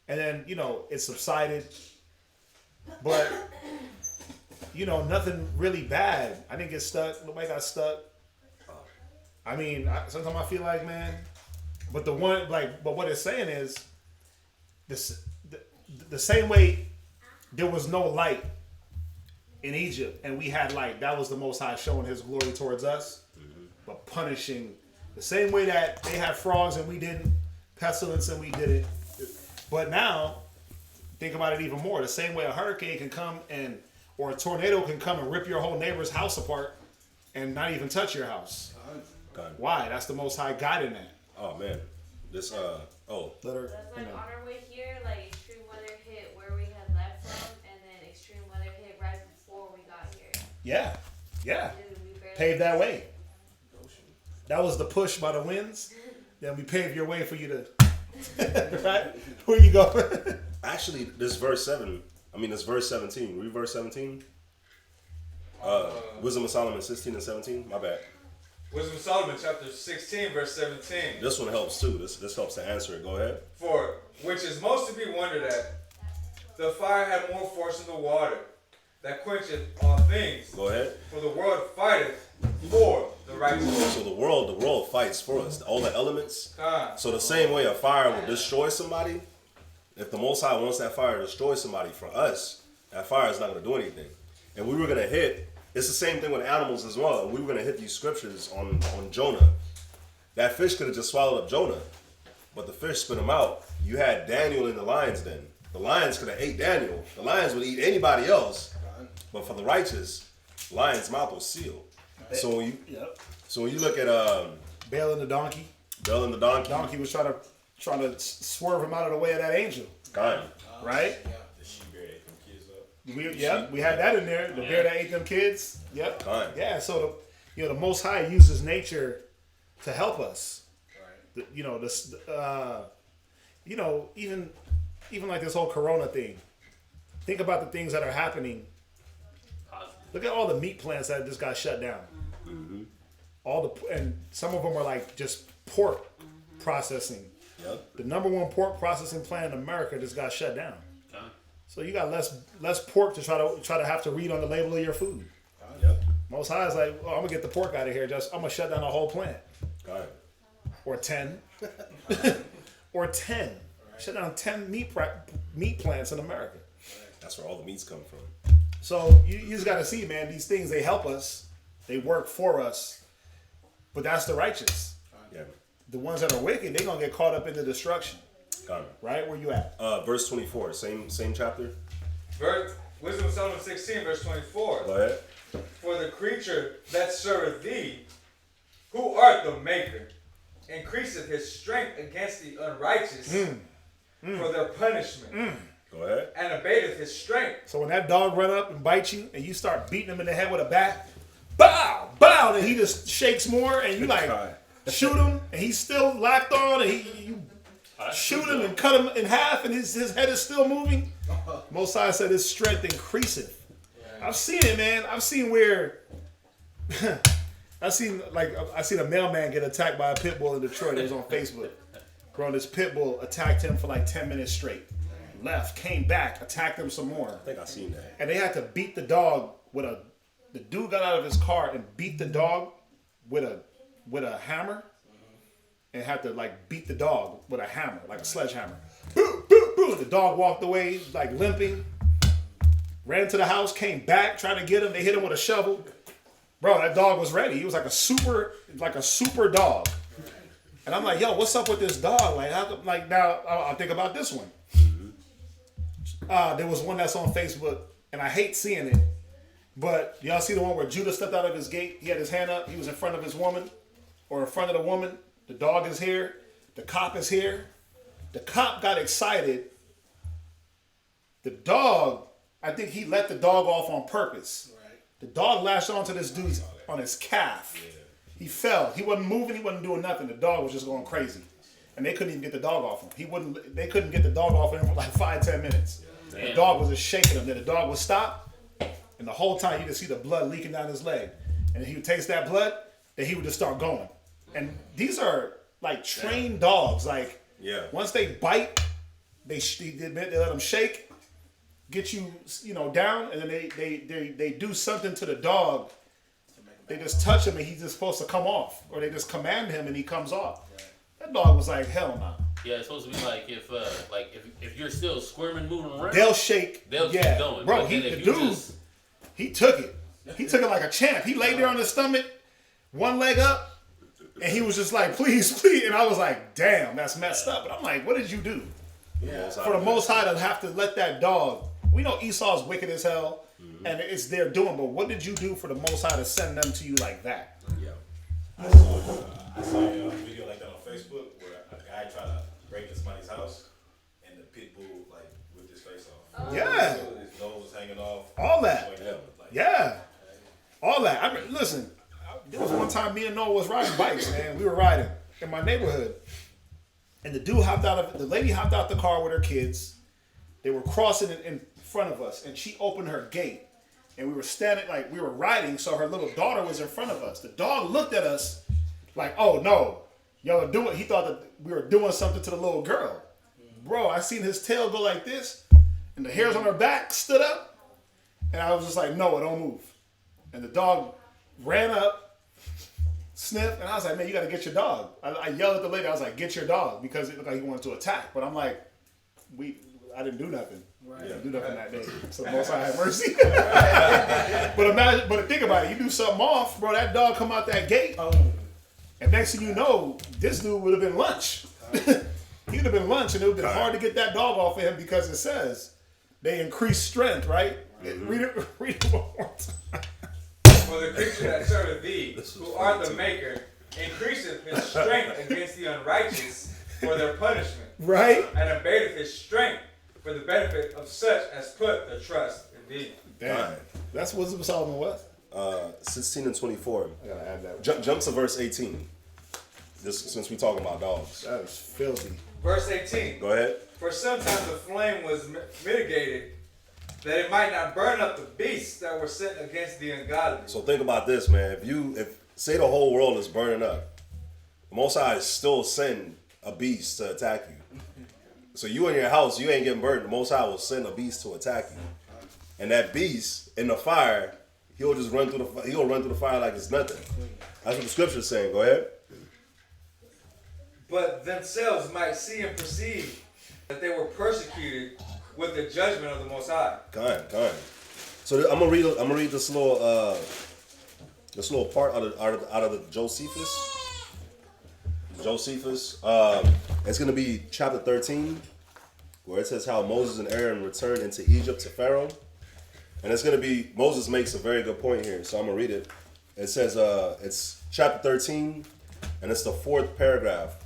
And then, it subsided. But, nothing really bad. I didn't get stuck. Nobody got stuck. I mean, sometimes I feel like, man, but but what it's saying is, the same way there was no light in Egypt and we had light, that was the Most High showing his glory towards us, but punishing the same way that they had frogs and we didn't, pestilence and we didn't. But now, think about it even more. The same way a hurricane can come or a tornado can come and rip your whole neighbor's house apart and not even touch your house. God. Why? That's the Most High God in that. Oh man, this Let her. That's like on our way here, like extreme weather hit where we had left from, and then extreme weather hit right before we got here. Yeah. Dude, we barely Paved that way. That was the push by the winds. Then we paved your way for you to. Right? Where you go? Actually, this verse 17. Read verse 17. Wisdom of Solomon 16 and 17. My bad. Wisdom of Solomon, chapter 16, verse 17. This one helps too. This helps to answer it. Go ahead. For which is most to be wondered at, the fire had more force than the water, that quencheth all things. Go ahead. For the world fighteth for the righteous. So the world fights for us. All the elements. So the same way a fire will destroy somebody, if the Most High wants that fire to destroy somebody, for us, that fire is not going to do anything. And we were going to hit. It's the same thing with animals as well. We were going to hit these scriptures on Jonah. That fish could have just swallowed up Jonah, but the fish spit him out. You had Daniel in the lion's den. The lions could have ate Daniel. The lions would eat anybody else, but for the righteous, lion's mouth was sealed. So when you look at Baal and the donkey. Donkey was trying to swerve him out of the way of that angel. God. Right? The she-bear ate them kids up. We had that in there. The bear that ate them kids. Yep. God. Yeah. So the Most High uses nature to help us. Right. Even like this whole Corona thing. Think about the things that are happening. Look at all the meat plants that just got shut down. Mm-hmm. And some of them are like just pork processing. Yep. The number one pork processing plant in America just got shut down. So you got less pork to try to have to read on the label of your food. Yep. Most High is like, I'm gonna get the pork out of here. I'm gonna shut down the whole plant. or 10, or 10. Shut down 10 meat plants in America. That's where all the meats come from. So you just got to see, man, these things, they help us. They work for us. But that's the righteous. Yeah. The ones that are wicked, they're going to get caught up in the destruction. Got it. Right? Where you at? Verse 24, same chapter. Wisdom of Solomon 16, verse 24. Go ahead. For the creature that serveth thee, who art the maker, increaseth his strength against the unrighteous for their punishment. Go ahead. And abateth his strength. So when that dog run up and bites you and you start beating him in the head with a bat, bow, bow, and he just shakes more and you like shoot him and he's still locked on and you shoot him and cut him in half and his head is still moving. Mosiah said his strength increaseth. I've seen it, man. I've seen where I seen a mailman get attacked by a pit bull in Detroit. It was on Facebook. Bro, this pit bull attacked him for like 10 minutes straight. Left, came back, attacked him some more. I think I seen that. And they had to beat the dog the dude got out of his car and beat the dog with a hammer. And had to like beat the dog with a hammer, like a sledgehammer. Boo, boo, boo. The dog walked away, like limping. Ran to the house, came back, tried to get him. They hit him with a shovel. Bro, that dog was ready. He was like a super dog. And I'm like, yo, what's up with this dog? Like, how come, like now I'll think about this one. There was one that's on Facebook, and I hate seeing it. But y'all see the one where Judah stepped out of his gate? He had his hand up. He was in front of his woman, or in front of the woman. The dog is here. The cop is here. The cop got excited. The dog, I think he let the dog off on purpose. Right. The dog lashed onto this dude on his calf. Yeah. He fell. He wasn't moving. He wasn't doing nothing. The dog was just going crazy. And they couldn't even get the dog off him. They couldn't get the dog off him for like 5-10 minutes. Yeah. The dog was just shaking him. Then the dog would stop. And the whole time you could see the blood leaking down his leg. And he would taste that blood, then he would just start going. And these are like trained dogs. Like once they bite, they let them shake, get you down, and then they do something to the dog. They just touch him and he's just supposed to come off, or they just command him and he comes off. That dog was like, hell no. Yeah, it's supposed to be like if you're still squirming, moving around, they'll shake. They'll keep going. Bro, he took it. He took it like a champ. He laid there on his stomach, one leg up. And he was just like, please, please. And I was like, damn, that's messed up. But I'm like, what did you do? Yeah. For the Most High to have to let that dog, we know Esau's wicked as hell, and it's their doing, but what did you do for the Most High to send them to you like that? Yeah. I saw a video like that on Facebook where a guy tried to break his buddy's house, and the pit bull, like, ripped his face off. Oh. Yeah. His nose was hanging off. All that. All that. Listen. There was one time me and Noah was riding bikes, man. We were riding in my neighborhood. And the lady hopped out the car with her kids. They were crossing in front of us, and she opened her gate. And we were standing, like, we were riding, so her little daughter was in front of us. The dog looked at us like, oh no, y'all are doing, he thought that we were doing something to the little girl. Bro, I seen his tail go like this, and the hairs on her back stood up. And I was just like, Noah, don't move. And the dog ran up, sniffed, and I was like, man, you got to get your dog. I yelled at the lady. I was like, get your dog, because it looked like he wanted to attack. But I'm like, I didn't do nothing. Right. I didn't do nothing that day. So the Most High have mercy. But think about it. You do something off, bro, that dog come out that gate. And next thing you know, this dude would have been lunch. He would have been lunch, and it would have been hard to get that dog off of him, because it says they increase strength, right? Read it one more time. For the creature that serveth thee, who art the maker, increaseth his strength against the unrighteous for their punishment. Right. And abateth his strength for the benefit of such as put their trust in thee. Damn. That's Wisdom of Solomon what? 16 and 24. I gotta add that. Jump to verse 18. Since we're talking about dogs. That was filthy. Verse 18. Go ahead. For sometimes the flame was mitigated, that it might not burn up the beasts that were sent against the ungodly. So think about this, man. If say the whole world is burning up, the Most High is still send a beast to attack you. So you in your house, you ain't getting burned. The Most High will send a beast to attack you, and that beast in the fire, he'll run through the fire like it's nothing. That's what the scripture's saying. Go ahead. but themselves might see and perceive that they were persecuted with the judgment of the Most High. Kind. So I'm gonna read this little part out of the Josephus. It's gonna be chapter 13, where it says how Moses and Aaron returned into Egypt to Pharaoh, and it's gonna be Moses makes a very good point here. So I'm gonna read it. It says it's chapter 13, and it's the 4th paragraph.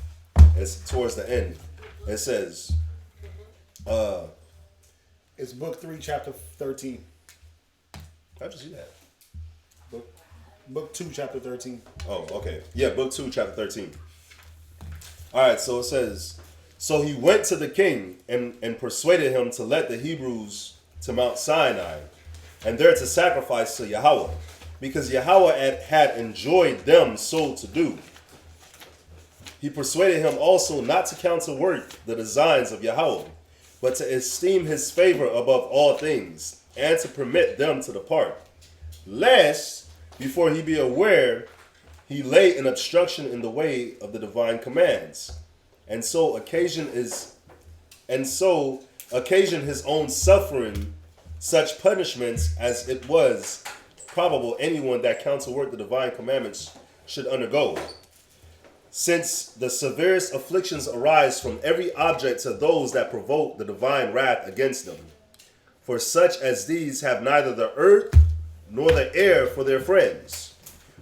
It's towards the end. It says, It's book 3, chapter 13. how'd you see that? Book 2, chapter 13. Oh, okay. Yeah, book 2, chapter 13. All right, so it says, so he went to the king and persuaded him to let the Hebrews to Mount Sinai and there to sacrifice to Yahweh, because Yahweh had enjoined them so to do. He persuaded him also not to counterwork the designs of Yahweh, but to esteem his favor above all things, and to permit them to depart, lest, before he be aware, he lay an obstruction in the way of the divine commands, and so occasion his own suffering such punishments as it was probable anyone that counterworked the divine commandments should undergo. Since the severest afflictions arise from every object to those that provoke the divine wrath against them. For such as these have neither the earth nor the air for their friends,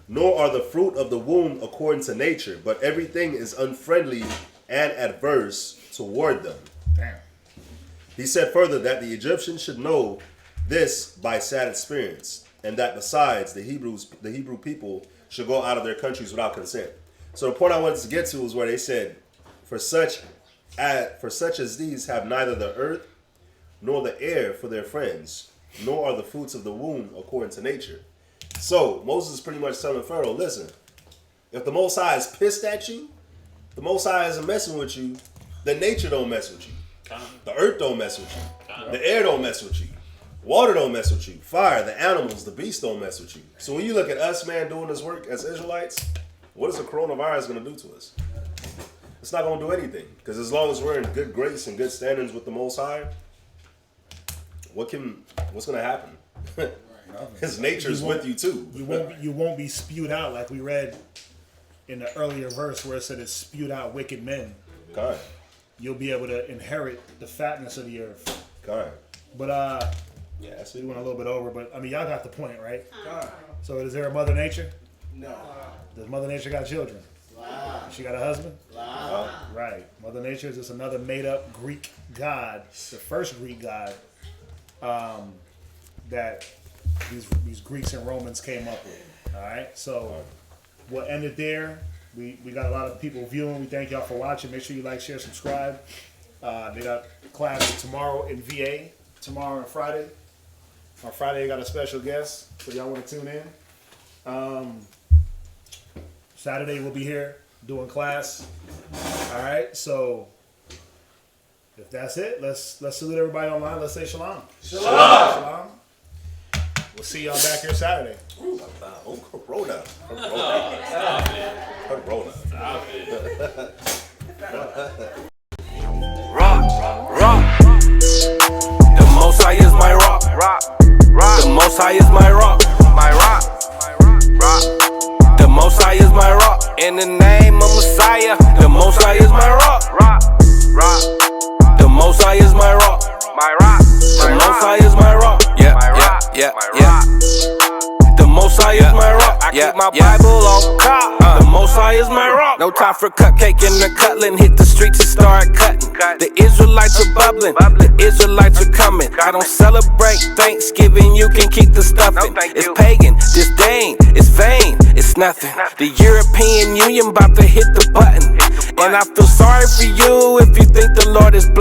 nor are the fruit of the womb according to nature, but everything is unfriendly and adverse toward them. Damn. He said further that the Egyptians should know this by sad experience, and that besides the Hebrew people should go out of their countries without consent. So the point I wanted to get to is where they said, for such as these have neither the earth nor the air for their friends, nor are the fruits of the womb according to nature. So Moses is pretty much telling Pharaoh, listen, if the Most High is pissed at you, the Most High isn't messing with you, then nature don't mess with you. The earth don't mess with you. The air don't mess with you. Water don't mess with you. Fire, the animals, the beasts don't mess with you. So when you look at us, man, doing this work as Israelites, what is the coronavirus going to do to us? It's not going to do anything. Because as long as we're in good grace and good standings with the Most High, what's going to happen? His nature's with you too. You won't be spewed out like we read in the earlier verse where it said it's spewed out wicked men. God. You'll be able to inherit the fatness of the earth. God. But yeah, that's we went a little bit over, but I mean y'all got the point, right? So is there a Mother Nature? No. Does Mother Nature got children? She got a husband? Wow. Right. Mother Nature is just another made up Greek god, the first Greek god that these Greeks and Romans came up with. All right. So we'll end it there. We got a lot of people viewing. We thank y'all for watching. Make sure you like, share, subscribe. They got class tomorrow in VA, tomorrow and Friday. On Friday, they got a special guest, so y'all want to tune in. Saturday, we'll be here doing class. All right, so if that's it, let's salute everybody online. Let's say shalom. Shalom. Shalom. We'll see y'all back here Saturday. Oh, Corona. Corona. Rock. The Most High is my rock. The Most High is my rock. The Most High is my rock. In the name of Messiah, the Most High is my rock. The Most High is my rock. The Most High is my rock. Yeah. The Most High is my rock. I keep my Bible on top. The Most High is my rock. No time for cupcake and the cutlet. Hit the streets and start cutting. The Israelites are bubbling. The Israelites are coming. I don't celebrate Thanksgiving. You can keep the stuffing. It's pagan, disdain, it's vain, it's nothing. The European Union about to hit the button. And I feel sorry for you if you think the Lord is blessed.